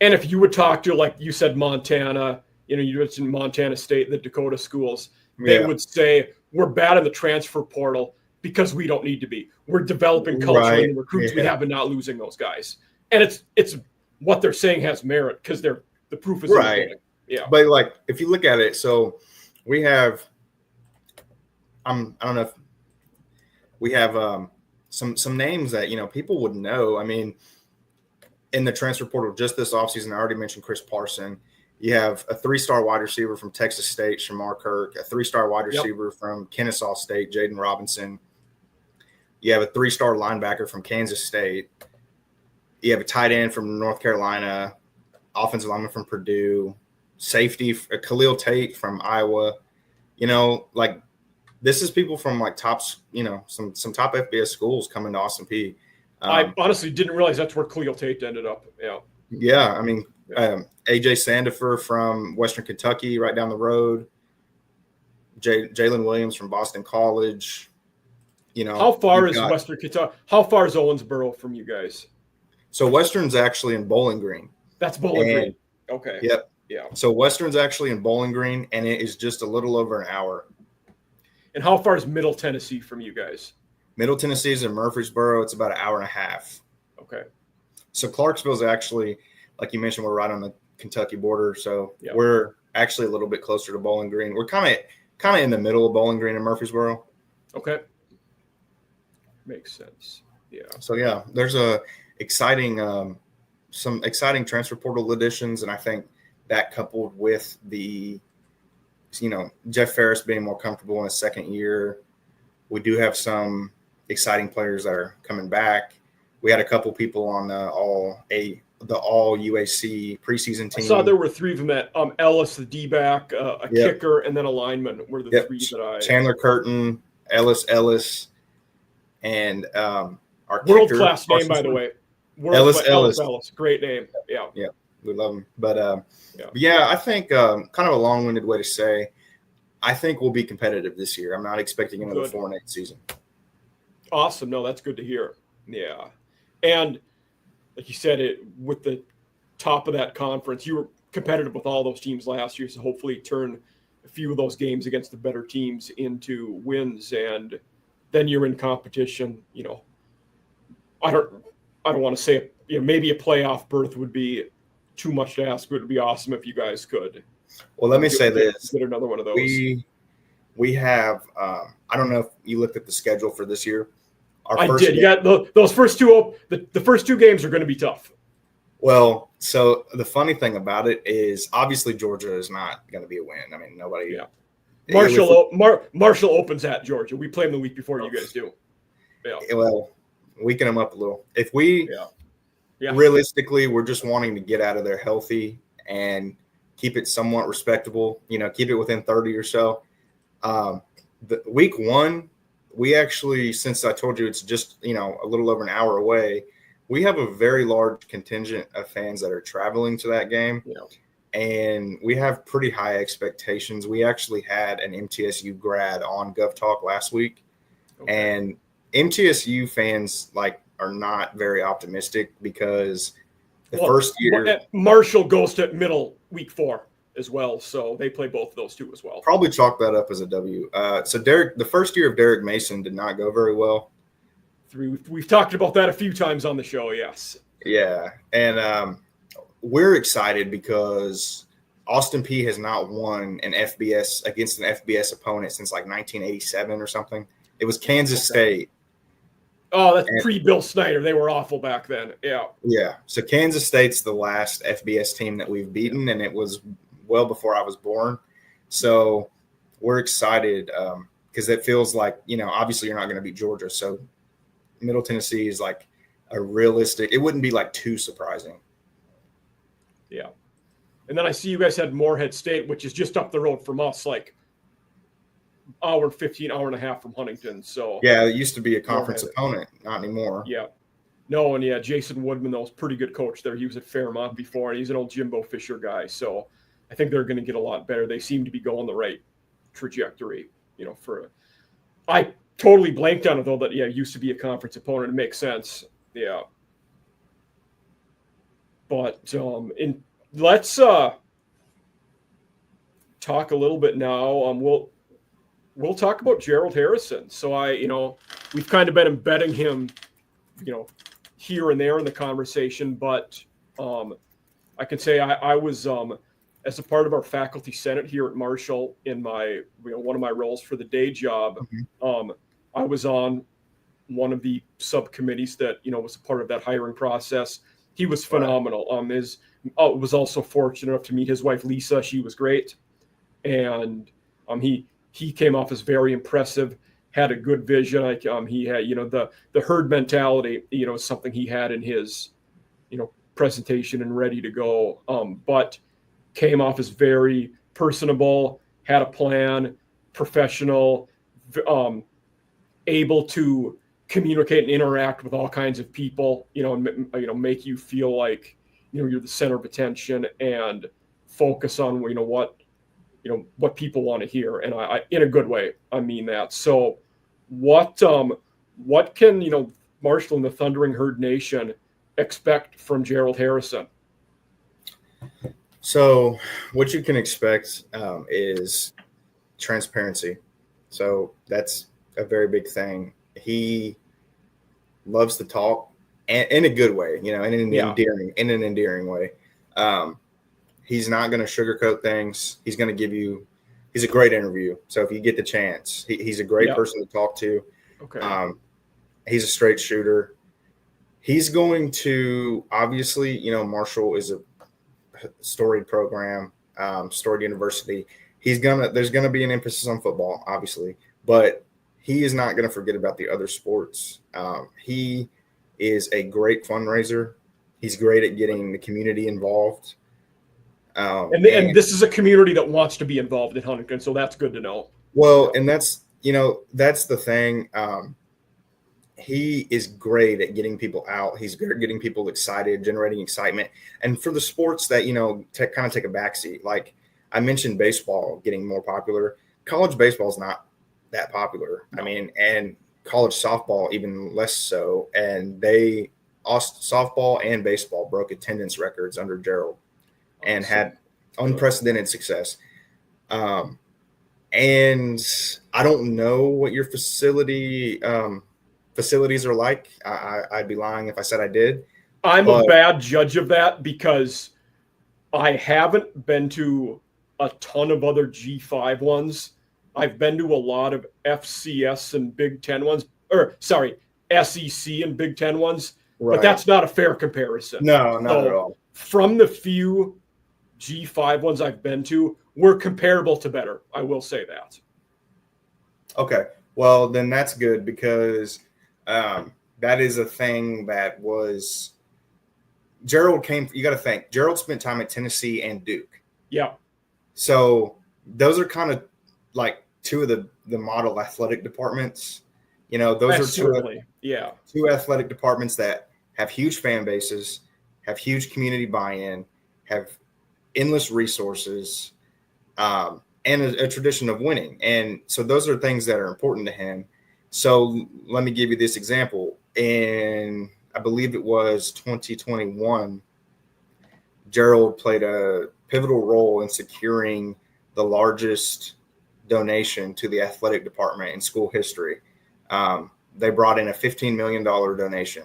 S1: And if you would talk to, like you said, Montana, you mentioned Montana State, the Dakota schools, they would say, we're bad in the transfer portal because we don't need to be. We're developing culture in the recruits we have and not losing those guys. And it's what they're saying has merit because the proof is in the pudding. Yeah.
S2: But like, if you look at it, so we have, I don't know if we have some names that, people would know. I mean, in the transfer portal just this offseason, I already mentioned Chris Parson. You have a 3-star wide receiver from Texas State, Shamar Kirk, a 3-star wide receiver from Kennesaw State, Jaden Robinson, You have a 3-star linebacker from Kansas State. You have a tight end from North Carolina, offensive lineman from Purdue, safety Khalil Tate from Iowa. Like this is people from like tops, some top FBS schools coming to Austin Peay.
S1: I honestly didn't realize that's where Khalil Tate ended up. Yeah.
S2: Yeah, I mean, AJ Sandifer from Western Kentucky, right down the road. Jalen Williams from Boston College.
S1: How far is Western Kentucky? How far is Owensboro from you guys?
S2: So Western's actually in Bowling Green.
S1: That's Bowling Green. Okay.
S2: Yep.
S1: Yeah.
S2: So Western's actually in Bowling Green, and it is just a little over an hour.
S1: And how far is Middle Tennessee from you guys?
S2: Middle Tennessee is in Murfreesboro. It's about an hour and a half.
S1: Okay.
S2: So Clarksville's actually, like you mentioned, we're right on the Kentucky border. So we're actually a little bit closer to Bowling Green. We're kind of in the middle of Bowling Green and Murfreesboro.
S1: Okay. Makes sense. Yeah.
S2: So there's some exciting transfer portal additions, and I think that coupled with the, Jeff Ferris being more comfortable in his second year, we do have some exciting players that are coming back. We had a couple people on the all UAC preseason team.
S1: I saw there were 3 of them at Ellis, the D-back, a kicker, and then a lineman were the 3 that I –
S2: Chandler Curtin, Ellis, and our
S1: world-class name, by the way. Ellis. Great name. Yeah.
S2: Yeah, we love him. But, I think kind of a long-winded way to say I think we'll be competitive this year. I'm not expecting another 4-8 season.
S1: Awesome. No, that's good to hear. Yeah. And like you said, with the top of that conference, you were competitive with all those teams last year. So hopefully turn a few of those games against the better teams into wins. And then you're in competition. I don't want to say, maybe a playoff berth would be too much to ask, but it would be awesome if you guys could.
S2: Well, let me say this.
S1: Get another one of those.
S2: We have, I don't know if you looked at the schedule for this year.
S1: I did. Yeah, those first two, the first 2 games are going to be tough.
S2: Well, so the funny thing about it is obviously Georgia is not going to be a win. I mean, nobody.
S1: Yeah. Marshall opens at Georgia. We play them the week before you guys do. Yeah.
S2: Well, weaken them up a little. If we realistically, we're just wanting to get out of there healthy and keep it somewhat respectable. Keep it within 30 or so. The week 1. We actually, since I told you it's just, a little over an hour away, we have a very large contingent of fans that are traveling to that game. Yeah. And we have pretty high expectations. We actually had an MTSU grad on Gov Talk last week. Okay. And MTSU fans, are not very optimistic because first year –
S1: Marshall goes to Middle week 4. As well, so they play both of those 2 as well.
S2: Probably chalk that up as a W. So the first year of Derek Mason did not go very well.
S1: We've talked about that a few times on the show, yes.
S2: Yeah, and we're excited because Austin Peay has not won an FBS against an FBS opponent since 1987 or something. It was Kansas State.
S1: Oh, that's pre-Bill Snyder. They were awful back then. Yeah. Yeah.
S2: So Kansas State's the last FBS team that we've beaten, and it was well before I was born. So we're excited because it feels like, obviously you're not going to beat Georgia. So Middle Tennessee is a realistic – it wouldn't be too surprising.
S1: Yeah. And then I see you guys had Morehead State, which is just up the road from us, hour 15, hour and a half from Huntington. So
S2: yeah, it used to be a conference opponent, not anymore.
S1: Yeah. No, and Jason Woodman, that was a pretty good coach there. He was at Fairmont before, and he's an old Jimbo Fisher guy. So I think they're going to get a lot better. They seem to be going the right trajectory, I totally blanked on it, though, that, used to be a conference opponent. It makes sense. Yeah. But let's talk a little bit now. We'll talk about Gerald Harrison. So we've kind of been embedding him, here and there in the conversation, but I can say I was as a part of our faculty senate here at Marshall in my one of my roles for the day job. Mm-hmm. I was on one of the subcommittees that was a part of that hiring process. He was phenomenal. Was also fortunate enough to meet his wife Lisa. She was great, and he came off as very impressive. had a good vision. Like he had, the herd mentality, something he had in his, presentation and ready to go. But came off as very personable, had a plan, professional, able to communicate and interact with all kinds of people, and make you feel like you're the center of attention and focus on what people want to hear. And I in a good way, I mean that. So what can Marshall and the Thundering Herd Nation expect from Gerald Harrison?
S2: So what you can expect is transparency. So that's a very big thing. He loves to talk, and in a good way, in an endearing way. He's not going to sugarcoat things. He's going to give you. He's a great interview. So if you get the chance, he's a great person to talk to.
S1: Okay.
S2: He's a straight shooter. He's going to obviously, Marshall is a storied program, storied university. There's gonna be an emphasis on football, obviously, but he is not going to forget about the other sports. He is a great fundraiser. He's great at getting the community involved.
S1: And this is a community that wants to be involved in Huntington, so that's good to know.
S2: Well, and that's the thing. He is great at getting people out. He's good at getting people excited, generating excitement. And for the sports that, kind of take a backseat, like I mentioned baseball getting more popular. College baseball is not that popular. I mean, and college softball even less so. And softball and baseball broke attendance records under Gerald and had unprecedented success. And I don't know what your facilities are like. I'd be lying if I said I did.
S1: I'm a bad judge of that because I haven't been to a ton of other G5 ones. I've been to a lot of FCS and Big Ten ones, SEC and Big Ten ones, right. But that's not a fair comparison.
S2: No, not at all.
S1: From the few G5 ones I've been to, we're comparable to better. I will say that. Okay.
S2: Well, then that's good because that is a thing that was Gerald you got to think Gerald spent time at Tennessee and Duke.
S1: Yeah.
S2: So those are kind of like two of the model athletic departments. Those are two athletic departments that have huge fan bases, have huge community buy-in, have endless resources, and a tradition of winning. And so those are things that are important to him. So let me give you this example. In, I believe it was 2021, Gerald played a pivotal role in securing the largest donation to the athletic department in school history. They brought in a $15 million donation.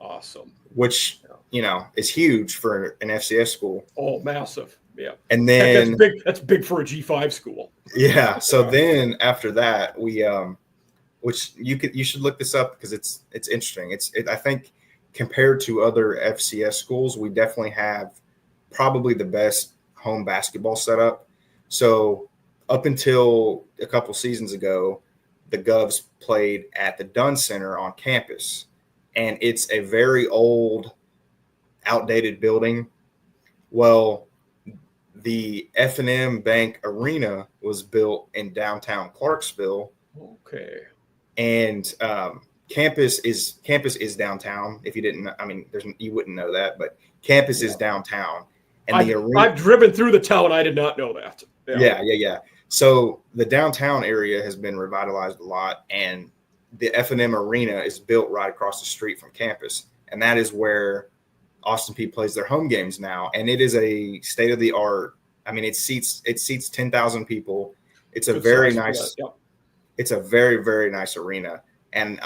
S1: Awesome.
S2: Which, is huge for an FCS school.
S1: Oh, massive. Yeah.
S2: And then
S1: that's big for a G5 school.
S2: Yeah. So then after that, we which you should look this up because it's interesting. I think compared to other FCS schools, we definitely have probably the best home basketball setup. So up until a couple seasons ago, the Govs played at the Dunn Center on campus, and it's a very old, outdated building. Well, the F&M Bank Arena was built in downtown Clarksville.
S1: Okay.
S2: And campus is downtown. If you didn't, you wouldn't know that, but campus is downtown. And the arena,
S1: I've driven through the town. I did not know that.
S2: Yeah. So the downtown area has been revitalized a lot, and the F&M Arena is built right across the street from campus, and that is where Austin Peay plays their home games now. And it is a state of the art. It seats 10,000 people. It's a very nice. Yep. It's a very, very nice arena. And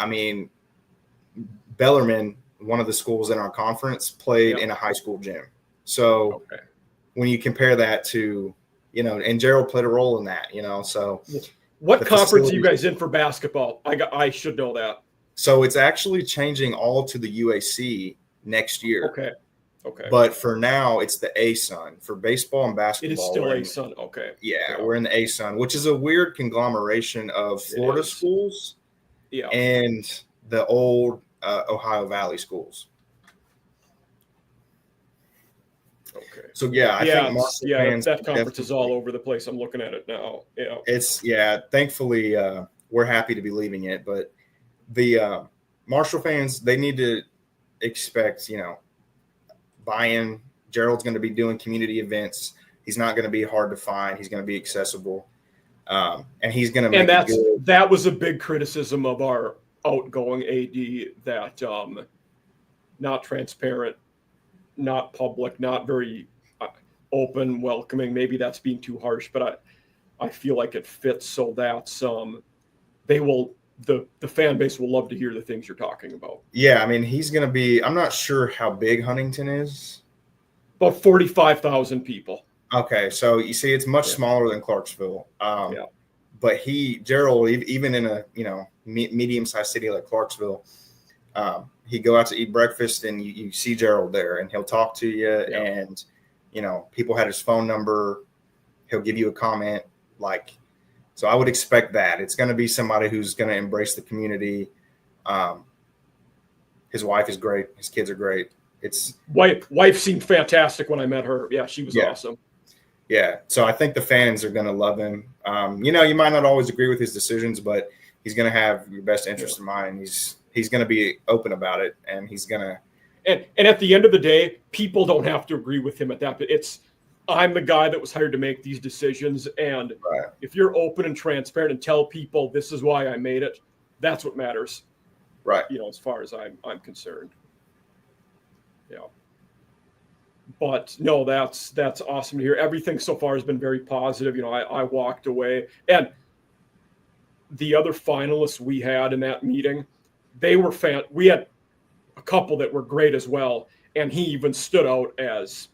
S2: Bellarmine, one of the schools in our conference, played in a high school gym. So when you compare that to, and Gerald played a role in that, so.
S1: What conference are you guys in for basketball? I should know that.
S2: So it's actually changing all to the UAC next year.
S1: Okay.
S2: But for now, it's the ASUN. For baseball and basketball.
S1: It is still ASUN. Okay.
S2: Yeah, we're in the ASUN, which is a weird conglomeration of Florida schools
S1: Yeah.
S2: and the old Ohio Valley schools.
S1: Okay.
S2: So yeah, I think Marshall fans
S1: that conference is all
S2: definitely,
S1: over the place. I'm looking at it now. Yeah.
S2: it's thankfully we're happy to be leaving it, but the Marshall fans, they need to expect, buy-in. Gerald's going to be doing community events. He's not going to be hard to find. He's going to be accessible, and he's going to make
S1: And that was a big criticism of our outgoing AD, that not transparent, not public, not very open, welcoming. Maybe that's being too harsh, but I feel like it fits. So that's the fan base will love to hear the things you're talking about.
S2: Yeah, I mean, he's going to be. I'm not sure how big Huntington is.
S1: About 45,000 people.
S2: Okay, so you see, it's much smaller than Clarksville. But Gerald, even in a medium-sized city like Clarksville, he'd go out to eat breakfast, and you see Gerald there, and he'll talk to you, and people had his phone number. He'll give you a comment, so I would expect that it's going to be somebody who's going to embrace the community. His wife is great. His kids are great.
S1: Wife seemed fantastic when I met her. Yeah, she was awesome.
S2: Yeah, so I think the fans are going to love him. You might not always agree with his decisions, but he's going to have your best interest in mind. He's going to be open about it, and he's going to.
S1: And at the end of the day, people don't have to agree with him at that. I'm the guy that was hired to make these decisions, and if you're open and transparent and tell people this is why I made it, that's what matters.
S2: Right.
S1: As far as I'm concerned. Yeah. But no, that's awesome to hear. Everything so far has been very positive. I walked away, and the other finalists we had in that meeting, they were we had a couple that were great as well, and he even stood out as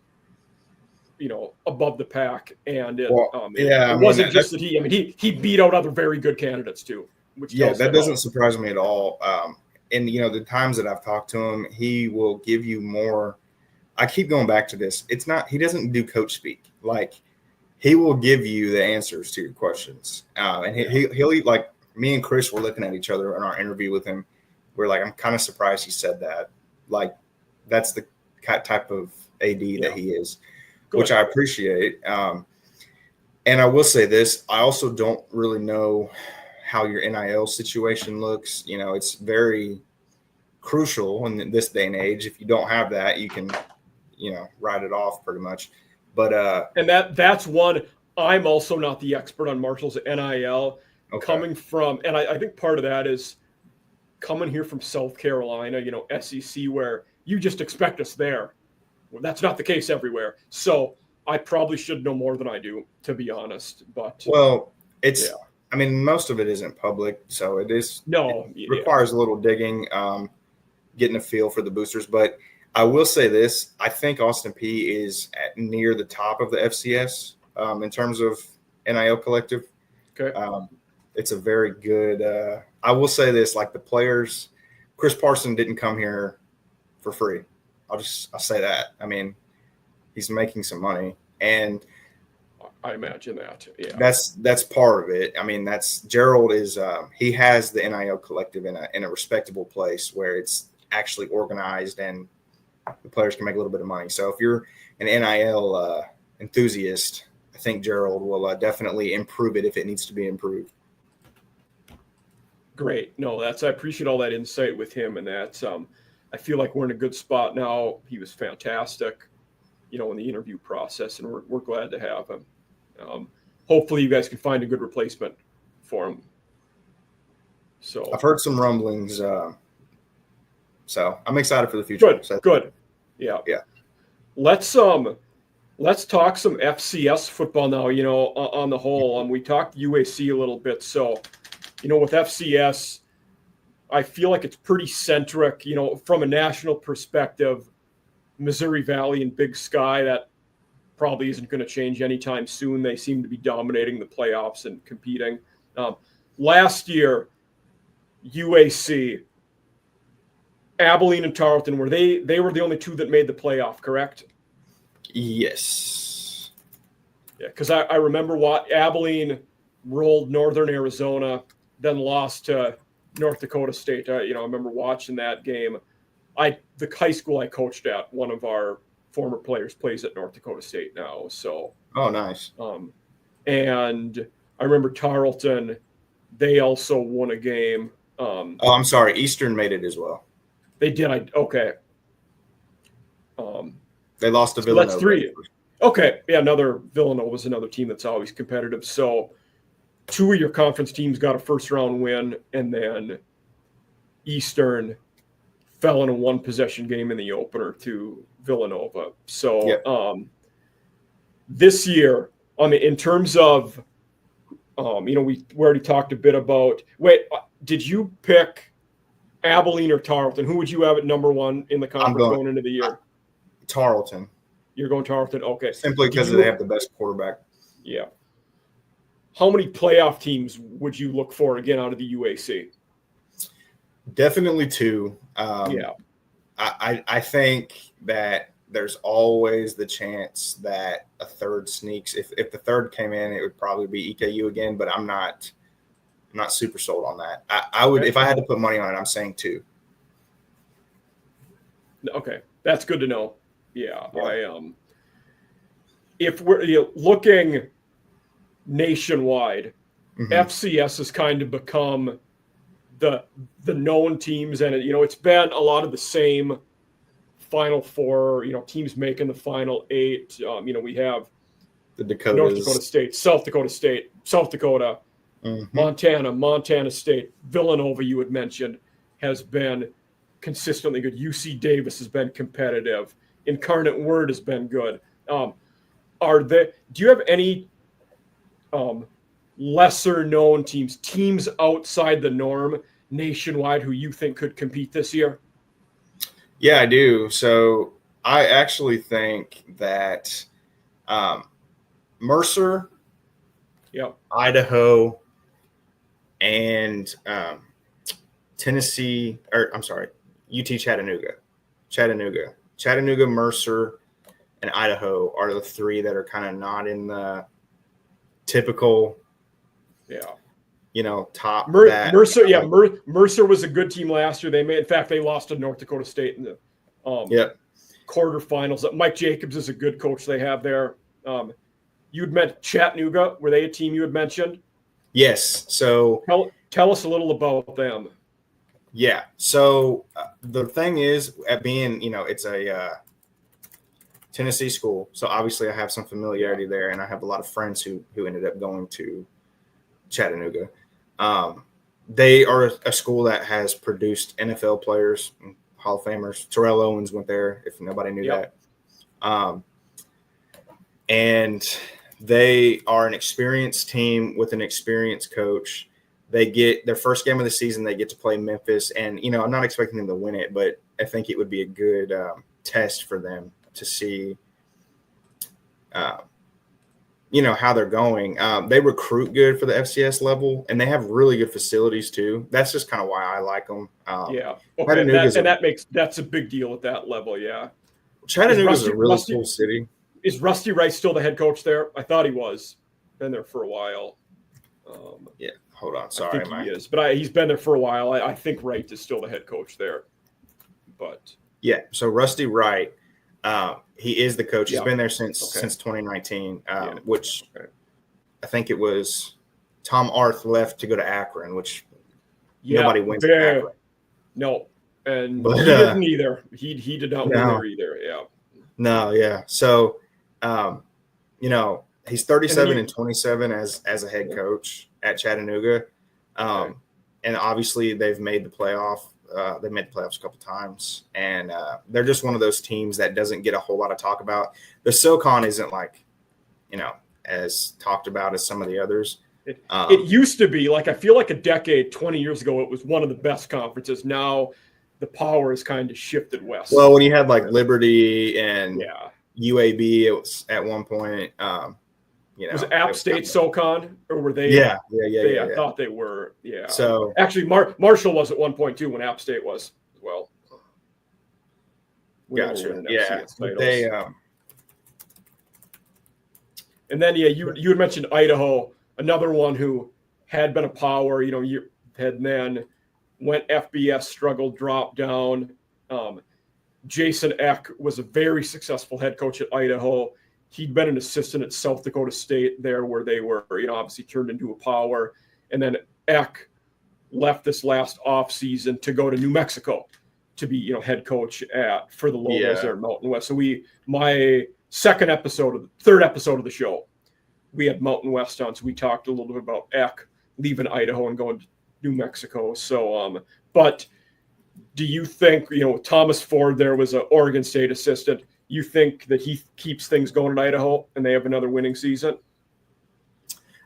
S1: above the pack. And it wasn't just that he beat out other very good candidates too.
S2: That doesn't surprise me at all. And the times that I've talked to him, he will give you more. I keep going back to this. It's not, he doesn't do coach speak. He will give you the answers to your questions. And he'll eat, me and Chris were looking at each other in our interview with him. We're I'm kind of surprised he said that. That's the type of AD that he is, which I appreciate. And I will say this, I also don't really know how your NIL situation looks. It's very crucial in this day and age. If you don't have that, you can write it off pretty much. But
S1: and that's one. I'm also not the expert on Marshall's NIL. Coming from, and I think part of that is coming here from South Carolina, SEC, where you just expect us there. Well, that's not the case everywhere. So I probably should know more than I do, to be honest. But I mean, most of it isn't public, so it is. It requires a little digging, getting a feel for the boosters. But I will say this: I think Austin Peay is near the top of the FCS in terms of NIL collective. Okay.
S2: It's a very good. I will say this: the players, Chris Parson didn't come here for free. I'll say that. I mean, he's making some money, and
S1: I imagine that. Yeah.
S2: That's part of it. I mean, Gerald is he has the NIL collective in a respectable place where it's actually organized and the players can make a little bit of money. So if you're an NIL enthusiast, I think Gerald will definitely improve it if it needs to be improved.
S1: Great. No, I appreciate all that insight with him, and that's I feel like we're in a good spot now. He was fantastic, in the interview process, and we're glad to have him. Hopefully you guys can find a good replacement for him. So
S2: I've heard some rumblings. So I'm excited for the future.
S1: Good. Yeah. Let's talk some FCS football now, on the whole. We talked UAC a little bit. So, with FCS, I feel like it's pretty centric, from a national perspective. Missouri Valley and Big Sky, that probably isn't going to change anytime soon. They seem to be dominating the playoffs and competing. Last year, UAC, Abilene and Tarleton, they were the only two that made the playoff, correct?
S2: Yes.
S1: Yeah, because I remember Abilene rolled Northern Arizona, then lost to North Dakota State. I remember watching that game. The high school I coached at, one of our former players plays at North Dakota State now. So,
S2: oh, nice.
S1: And I remember Tarleton. They also won a game.
S2: I'm sorry. Eastern made it as well.
S1: They did. Okay.
S2: They lost to
S1: So
S2: Villanova.
S1: that's 3. Okay. Yeah. Villanova was another team that's always competitive. So 2 of your conference teams got a first round win, and then Eastern fell in a 1-possession game in the opener to Villanova. So
S2: yep.
S1: This year, in terms of, we already talked a bit about. Did you pick Abilene or Tarleton? Who would you have at number 1 in the conference going into the year?
S2: Tarleton.
S1: You're going Tarleton? Okay.
S2: Simply because they have the best quarterback.
S1: Yeah. How many playoff teams would you look for again out of the UAC?
S2: Definitely 2.
S1: Yeah.
S2: I think that there's always the chance that a third sneaks. If the third came in, it would probably be EKU again, but I'm not super sold on that. I would, if I had to put money on it, I'm saying 2.
S1: Okay. That's good to know. Yeah. If we're looking nationwide, FCS has kind of become the known teams, and it's been a lot of the same Final Four, teams making the Final 8. We have
S2: the Dakotas,
S1: North Dakota State, South Dakota, Montana State, Villanova, you had mentioned, has been consistently good. UC Davis has been competitive. Incarnate Word has been good. Do you have any lesser known teams outside the norm nationwide who you think could compete this year?
S2: Yeah, I do. So I actually think that Mercer, Idaho, and Tennessee, UT Chattanooga, Mercer, and Idaho are the 3 that are kind of not in the typical, top.
S1: Mercer, Mercer was a good team last year. In fact, they lost to North Dakota State in the quarterfinals. Mike Jacobs is a good coach they have there. You'd mentioned Chattanooga. Were they a team you had mentioned?
S2: Yes. So
S1: tell us a little about them.
S2: Yeah. So the thing is, at being, it's a Tennessee school, so obviously I have some familiarity there, and I have a lot of friends who ended up going to Chattanooga. They are a school that has produced NFL players, Hall of Famers. Terrell Owens went there, if nobody knew that. And they are an experienced team with an experienced coach. They get their first game of the season. They get to play Memphis, and I'm not expecting them to win it, but I think it would be a good test for them to see, how they're going. They recruit good for the FCS level, and they have really good facilities too. That's just kind of why I like them.
S1: Okay, that's a big deal at that level. Yeah,
S2: Chattanooga is a really cool city.
S1: Is Rusty Rice still the head coach there? I thought he was. Been there for a while.
S2: Hold on. Sorry,
S1: I think he is, but he's been there for a while. I think Wright is still the head coach there. But
S2: so Rusty Wright, he is the coach. He's been there since 2019, which I think it was Tom Arth left to go to Akron, which nobody wins at Akron.
S1: No, and he didn't either. He did not win there either. Yeah.
S2: No, yeah. So, he's 37 and 27 as a head coach at Chattanooga. And obviously they've made the playoff. They've made the playoffs a couple times, and they're just one of those teams that doesn't get a whole lot of talk about. The SoCon isn't as talked about as some of the others.
S1: It used to be, I feel like a decade, 20 years ago, it was one of the best conferences. Now the power has kind of shifted west.
S2: Well, when you had Liberty and UAB, it was at one point.
S1: Was App State SoCon, or were they?
S2: Yeah.
S1: I thought they were. Yeah.
S2: So
S1: actually, Marshall was at one point too when App State was as well.
S2: Gotcha. Yeah. They.
S1: And then you had mentioned Idaho, another one who had been a power. And then went FBS, struggled, dropped down. Jason Eck was a very successful head coach at Idaho. He'd been an assistant at South Dakota State there, where they were, obviously turned into a power. And then Eck left this last offseason to go to New Mexico to be, head coach for the Lobos there in Mountain West. So my third episode of the show, we had Mountain West on. So we talked a little bit about Eck leaving Idaho and going to New Mexico. So, but do you think, Thomas Ford there was an Oregon State assistant? You think that he keeps things going in Idaho and they have another winning season?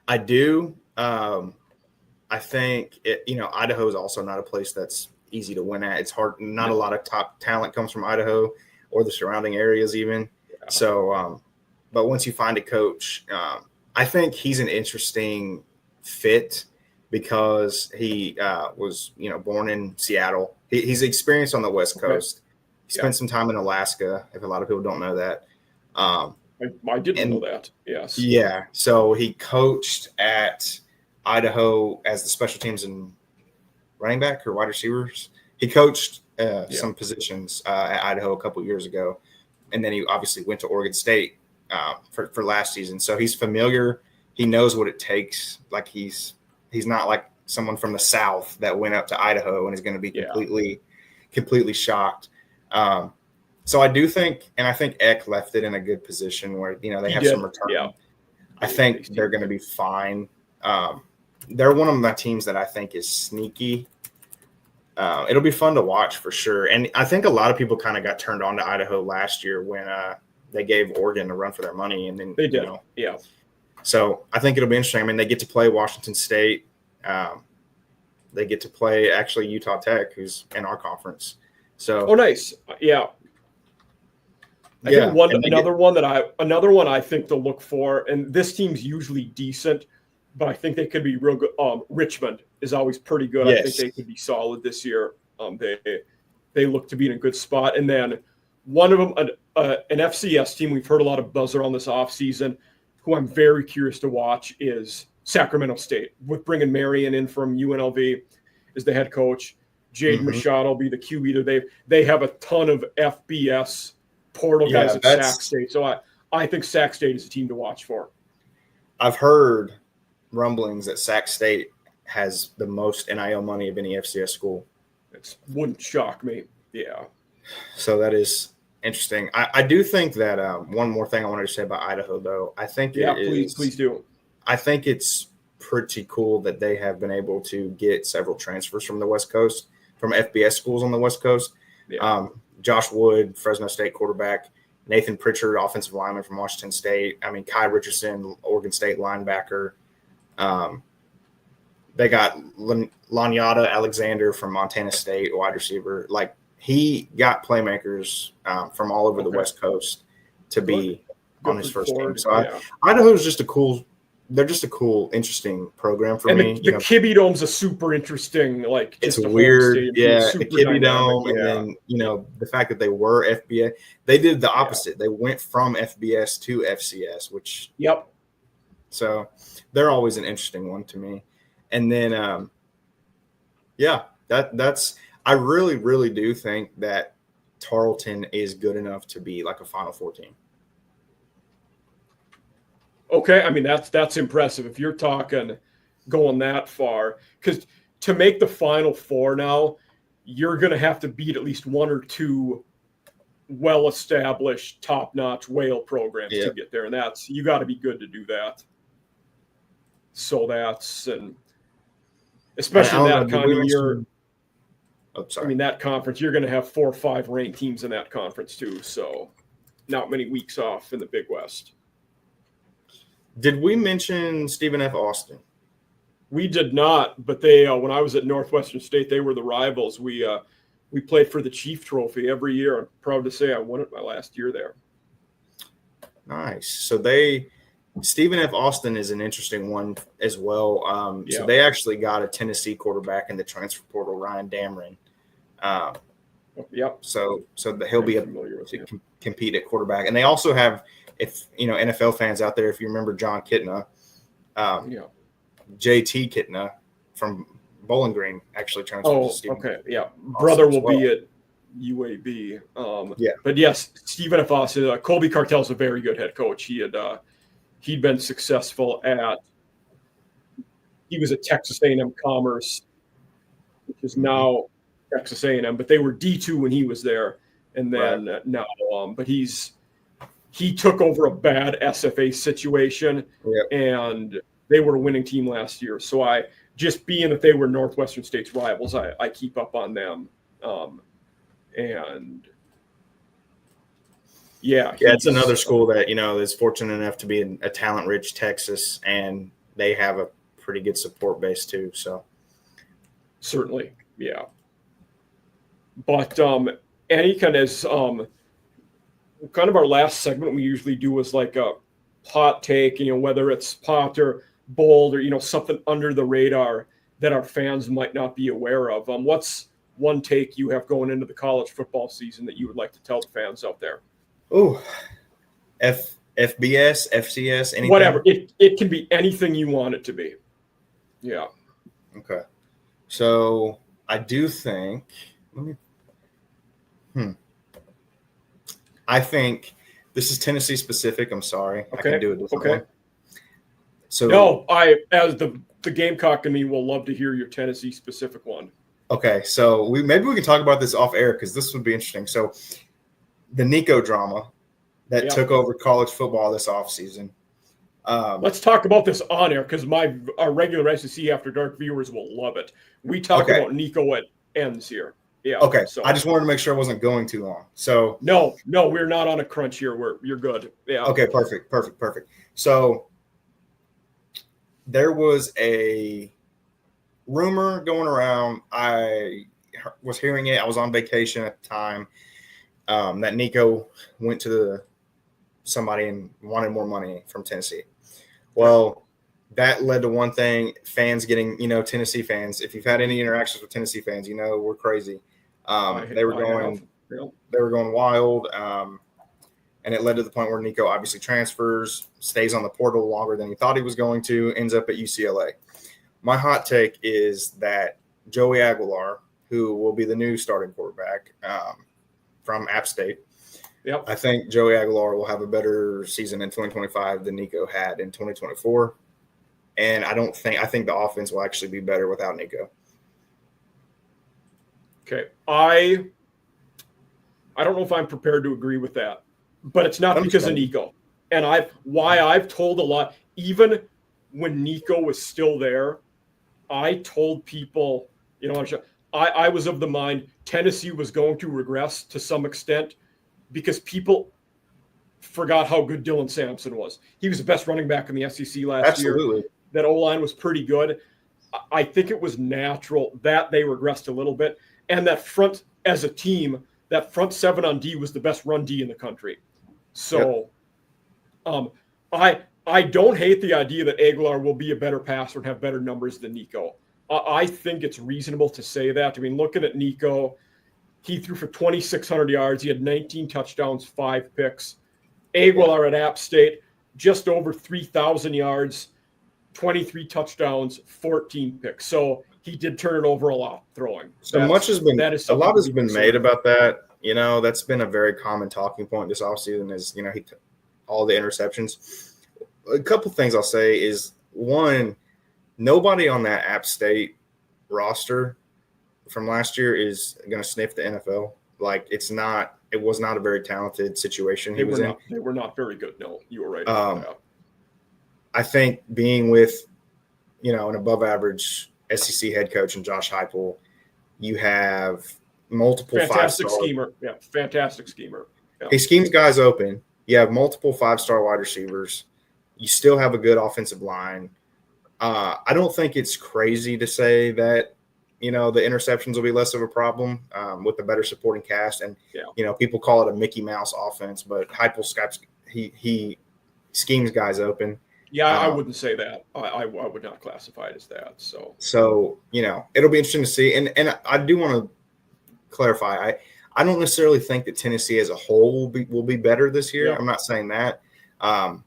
S2: I do. I think Idaho is also not a place that's easy to win at. It's hard. Not a lot of top talent comes from Idaho or the surrounding areas even. Yeah. So, but once you find a coach, I think he's an interesting fit because he was, born in Seattle. He's experienced on the West Coast. He spent some time in Alaska, if a lot of people don't know that.
S1: I didn't know that, yes.
S2: Yeah, so he coached at Idaho as the special teams and running back or wide receivers. He coached some positions at Idaho a couple years ago, and then he obviously went to Oregon State for last season. So he's familiar. He knows what it takes. Like he's not like someone from the South that went up to Idaho and is going to be completely shocked. So I do think, and I think Eck left it in a good position where, they have some return. Yeah. I think they're going to be fine. They're one of my teams that I think is sneaky. It'll be fun to watch for sure. And I think a lot of people kind of got turned on to Idaho last year when they gave Oregon a run for their money. And then
S1: they did.
S2: So I think it'll be interesting. I mean, they get to play Washington State. They get to play actually Utah Tech, who's in our conference. So
S1: nice. Yeah. I think another one I think to look for, and this team's usually decent, but I think they could be real good. Richmond is always pretty good. Yes. I think they could be solid this year. They look to be in a good spot. And then one of them, an FCS team we've heard a lot of buzz around this offseason, who I'm very curious to watch, is Sacramento State, with bringing Marion in from UNLV as the head coach. Jaden Machado will be the QB. They have a ton of FBS portal guys at Sac State. So I think Sac State is a team to watch for.
S2: I've heard rumblings that Sac State has the most NIL money of any FCS school.
S1: It wouldn't shock me. Yeah.
S2: So that is interesting. I do think that one more thing I wanted to say about Idaho, though. I think
S1: please do.
S2: I think it's pretty cool that they have been able to get several transfers from the West Coast, from FBS schools on the West Coast. Yeah. Josh Wood, Fresno State quarterback, Nathan Pritchard, offensive lineman from Washington State. I mean, Kai Richardson, Oregon State linebacker. They got Lanyata Alexander from Montana State, wide receiver. Like, he got playmakers from all over the West Coast to be on his first team. So Idaho's just they're just a cool, interesting program for me.
S1: The Kibbe Dome's a super interesting,
S2: it's weird. The Kibbe Dome. And then, the fact that they were FBS, they did the opposite. Yeah. They went from FBS to FCS, which, so they're always an interesting one to me. And then, that's, I really, really do think that Tarleton is good enough to be like a Final Four team.
S1: Okay, I mean, that's impressive if you're talking going that far, because to make the Final Four now, you're going to have to beat at least one or two well-established, top-notch whale programs to get there, and you got to be good to do that. So and especially that kind of year. I mean, that conference, you're going to have 4 or 5 ranked teams in that conference too. So not many weeks off in the Big West.
S2: Did we mention Stephen F. Austin?
S1: We did not, but they when I was at Northwestern State, they were the rivals. We played for the Chief Trophy every year. I'm proud to say I won it my last year there.
S2: Nice. So Stephen F. Austin is an interesting one as well. So they actually got a Tennessee quarterback in the transfer portal, Ryan Dameron. So he'll be able to compete at quarterback, and they also have. If NFL fans out there, if you remember John Kitna, JT Kitna from Bowling Green actually transferred
S1: Oh,
S2: to Stephen.
S1: okay, yeah. Brother
S2: Austin
S1: will
S2: as
S1: be
S2: well.
S1: at UAB.
S2: Yeah.
S1: But yes, Stephen F. Austin, Colby Cartel's a very good head coach. He'd been successful he was at Texas A&M Commerce, which is now Texas A&M, but they were D2 when he was there, and then now, but he took over a bad SFA situation, and they were a winning team last year. So just being that they were Northwestern State's rivals, I keep up on them, and yeah,
S2: it's another school that is fortunate enough to be in a talent-rich Texas, and they have a pretty good support base too. So
S1: certainly, yeah. But any kind of our last segment we usually do is like a hot take, whether it's pot or bold or something under the radar that our fans might not be aware of. What's one take you have going into the college football season that you would like to tell the fans out there?
S2: Oh, FBS, FCS, anything?
S1: Whatever. It can be anything you want it to be. Yeah.
S2: Okay. So I do think I think this is Tennessee specific. I'm sorry.
S1: Okay.
S2: I can do it different.
S1: Okay.
S2: So
S1: no, as the Gamecock and me will love to hear your Tennessee specific one.
S2: Okay. So maybe we can talk about this off air because this would be interesting. So the Nico drama that took over college football this offseason.
S1: Let's talk about this on air because our regular SEC After Dark viewers will love it. We talk about Nico at ends here. Yeah.
S2: Okay.
S1: So
S2: I just wanted to make sure I wasn't going too long. So
S1: no, we're not on a crunch here. You're good. Yeah.
S2: Okay. Perfect. So there was a rumor going around. I was hearing it. I was on vacation at the time. That Nico went to somebody and wanted more money from Tennessee. Well, that led to one thing: fans getting, Tennessee fans. If you've had any interactions with Tennessee fans, we're crazy. They were going wild, and it led to the point where Nico obviously transfers, stays on the portal longer than he thought he was going to, ends up at UCLA. My hot take is that Joey Aguilar, who will be the new starting quarterback from App State, I think Joey Aguilar will have a better season in 2025 than Nico had in 2024. And I think the offense will actually be better without Nico.
S1: Okay. I don't know if I'm prepared to agree with that, but it's not because of Nico. And I've told a lot, even when Nico was still there, I told people, I was of the mind Tennessee was going to regress to some extent because people forgot how good Dylan Sampson was. He was the best running back in the SEC last year. That O-line was pretty good. I think it was natural that they regressed a little bit. And that front, as a team, that front seven on D was the best run D in the country. So I don't hate the idea that Aguilar will be a better passer and have better numbers than Nico. I think it's reasonable to say that. I mean, looking at Nico, he threw for 2,600 yards. He had 19 touchdowns, 5 picks. Aguilar at App State, just over 3,000 yards, 23 touchdowns, 14 picks. So he did turn it over a lot throwing.
S2: A lot has been made about that. That's been a very common talking point this offseason is, all the interceptions. A couple things I'll say is, one, nobody on that App State roster from last year is going to sniff the NFL. Like, it was not a very talented situation he was in.
S1: They were not very good. No, you were right about that.
S2: I think being with, an above average SEC head coach and Josh Heupel, you have multiple
S1: fantastic schemer. Yeah, fantastic schemer. Yeah.
S2: He schemes guys open. You have multiple 5-star wide receivers. You still have a good offensive line. I don't think it's crazy to say that, the interceptions will be less of a problem with the better supporting cast. And, people call it a Mickey Mouse offense, but Heupel, he schemes guys open.
S1: Yeah, I wouldn't say that. I would not classify it as that.
S2: So it'll be interesting to see. And I do want to clarify. I don't necessarily think that Tennessee as a whole will be better this year. I'm not saying that. I'm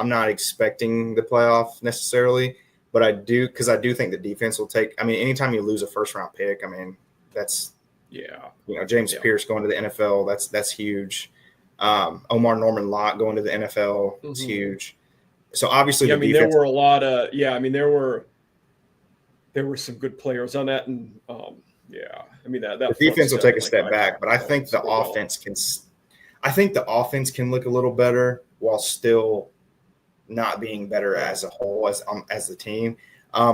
S2: not expecting the playoff necessarily, but but I do think the defense will take. I mean, anytime you lose a first round pick, I mean, that's James Pierce going to the NFL. That's huge. Omar Norman Lott going to the NFL is huge. So obviously,
S1: there were a lot of there were some good players on that, and that
S2: the defense will take a step back, but I think the offense can. I think the offense can look a little better while still not being better as a whole as the team,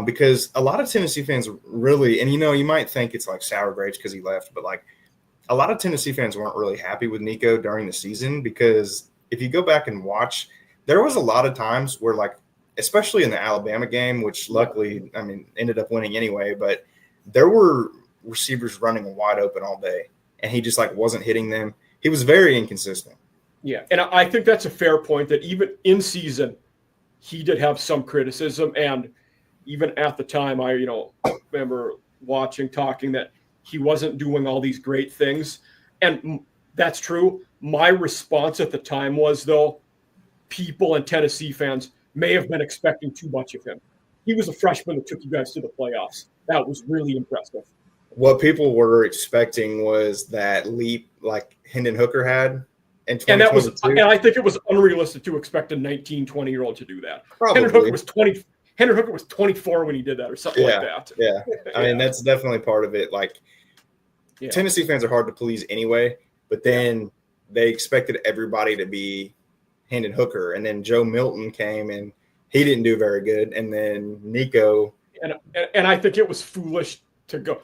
S2: because a lot of Tennessee fans really, and you might think it's like sour grapes because he left, but like a lot of Tennessee fans weren't really happy with Nico during the season, because if you go back and watch, there was a lot of times where, like, especially in the Alabama game, which luckily, I mean, ended up winning anyway, but there were receivers running wide open all day, and he just like wasn't hitting them. He was very inconsistent.
S1: Yeah, and I think that's a fair point, that even in season, he did have some criticism, and even at the time, I remember talking that he wasn't doing all these great things, and that's true. My response at the time was, though, people and Tennessee fans may have been expecting too much of him. He was a freshman that took you guys to the playoffs. That was really impressive.
S2: What people were expecting was that leap like Hendon Hooker had in 2022.
S1: And that was, and I think it was unrealistic to expect a 19, 20-year-old to do that.
S2: Probably.
S1: Hendon Hooker was 24 when he did that, or something like that.
S2: Yeah. I mean, that's definitely part of it. Like, Tennessee fans are hard to please anyway, but then they expected everybody to be Hendon Hooker, and then Joe Milton came and he didn't do very good, and then Nico.
S1: And I think it was foolish to go.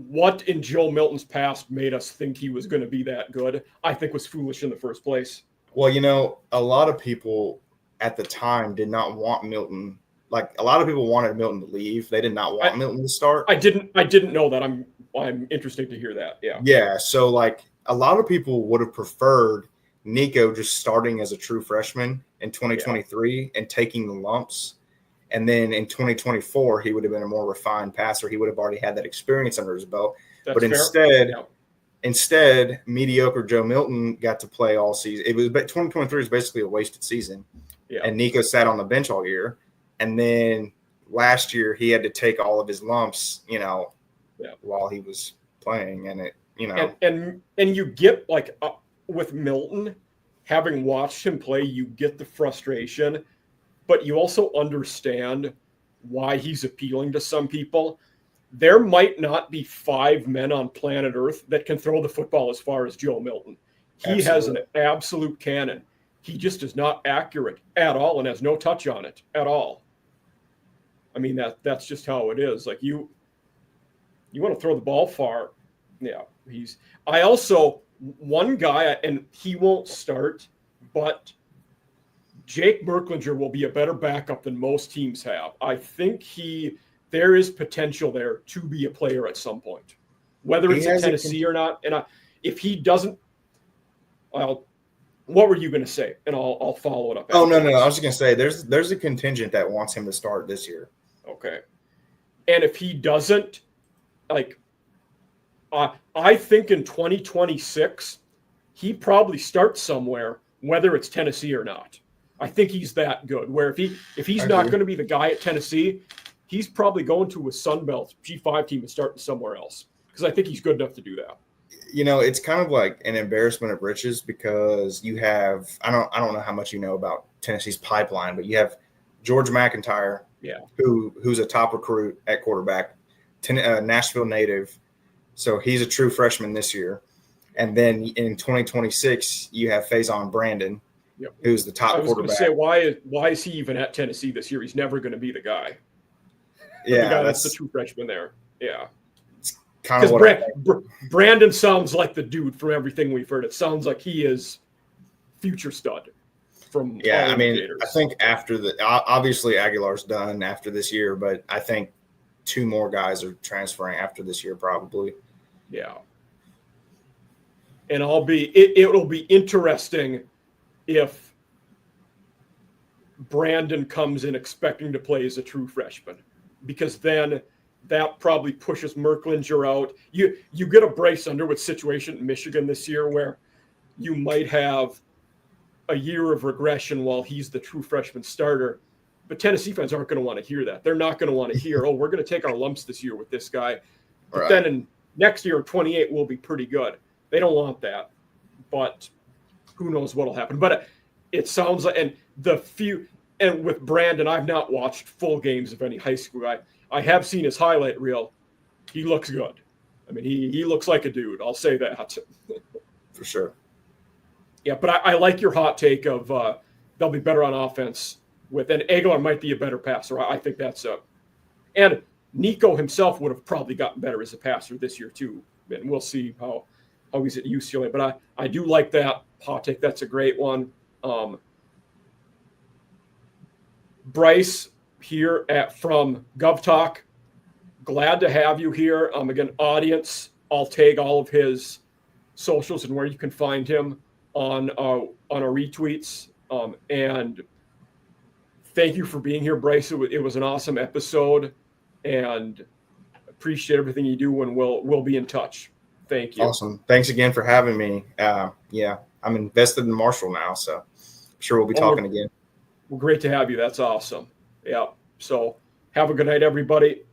S1: What in Joe Milton's past made us think he was going to be that good, I think was foolish in the first place.
S2: Well, a lot of people at the time did not want Milton. Like, a lot of people wanted Milton to leave. They did not want Milton to start.
S1: I didn't know that. I'm interested to hear that. Yeah.
S2: Yeah. So, like, a lot of people would have preferred Nico just starting as a true freshman in 2023 and taking the lumps. And then in 2024, he would have been a more refined passer. He would have already had that experience under his belt.
S1: That's
S2: but
S1: fair.
S2: Instead, mediocre Joe Milton got to play all season. 2023 was basically a wasted season. Yeah. And Nico sat on the bench all year. And then last year, he had to take all of his lumps, while he was playing. And
S1: and you get, like, with Milton, having watched him play, you get the frustration, but you also understand why he's appealing to some people. There might not be 5 men on planet Earth that can throw the football as far as Joe Milton. He has an absolute cannon. He just is not accurate at all and has no touch on it at all. I mean, that's just how it is. Like, you want to throw the ball far. Yeah, one guy, and he won't start, but Jake Merklinger will be a better backup than most teams have. I think there is potential there to be a player at some point, whether it's in Tennessee or not. And if he doesn't, what were you going to say? And I'll follow it up.
S2: Oh, no. I was just going to say there's a contingent that wants him to start this year.
S1: Okay. And if he doesn't, like, I think in 2026, he probably starts somewhere, whether it's Tennessee or not. I think he's that good, where if he's not going to be the guy at Tennessee, he's probably going to a Sun Belt G5 team and starting somewhere else, because I think he's good enough to do that.
S2: It's kind of like an embarrassment of riches, because you have – I don't know how much you know about Tennessee's pipeline, but you have George McIntyre, who's a top recruit at quarterback, Nashville native. So he's a true freshman this year. And then in 2026, you have Faison Brandon, who's the top quarterback. I was
S1: going to say, why is he even at Tennessee this year? He's never going to be the guy.
S2: Yeah,
S1: the guy that's the true freshman there. Yeah.
S2: It's kind of what
S1: Brandon sounds like the dude from everything we've heard. It sounds like he is future stud.
S2: I mean, I think after obviously Aguilar's done after this year, but I think 2 more guys are transferring after this year probably.
S1: Yeah. And it'll be interesting if Brandon comes in expecting to play as a true freshman, because then that probably pushes Merklinger out. You get a Bryce Underwood situation in Michigan this year where you might have a year of regression while he's the true freshman starter, But Tennessee fans aren't going to want to hear that. They're not going to want to hear, oh, we're going to take our lumps this year with this guy. But then in next year, 28, we'll be pretty good. They don't want that. But who knows what will happen. But it sounds like, and with Brandon, I've not watched full games of any high school guy. I have seen his highlight reel. He looks good. I mean, he looks like a dude. I'll say that.
S2: For sure.
S1: Yeah, but I like your hot take of they'll be better on offense and Aguilar might be a better passer. I think that's and Nico himself would have probably gotten better as a passer this year too. And we'll see how he's at UCLA. But I do like that hot take. That's a great one. Bryce here from Gov Talk. Glad to have you here. Again, audience, I'll tag all of his socials and where you can find him on our retweets. And thank you for being here, Bryce. It was an awesome episode, and appreciate everything you do. And we'll be in touch. Thank you.
S2: Awesome. Thanks again for having me. Yeah, I'm invested in Marshall now, so I'm sure we'll be talking again.
S1: Well, great to have you. That's awesome. Yeah. So have a good night, everybody.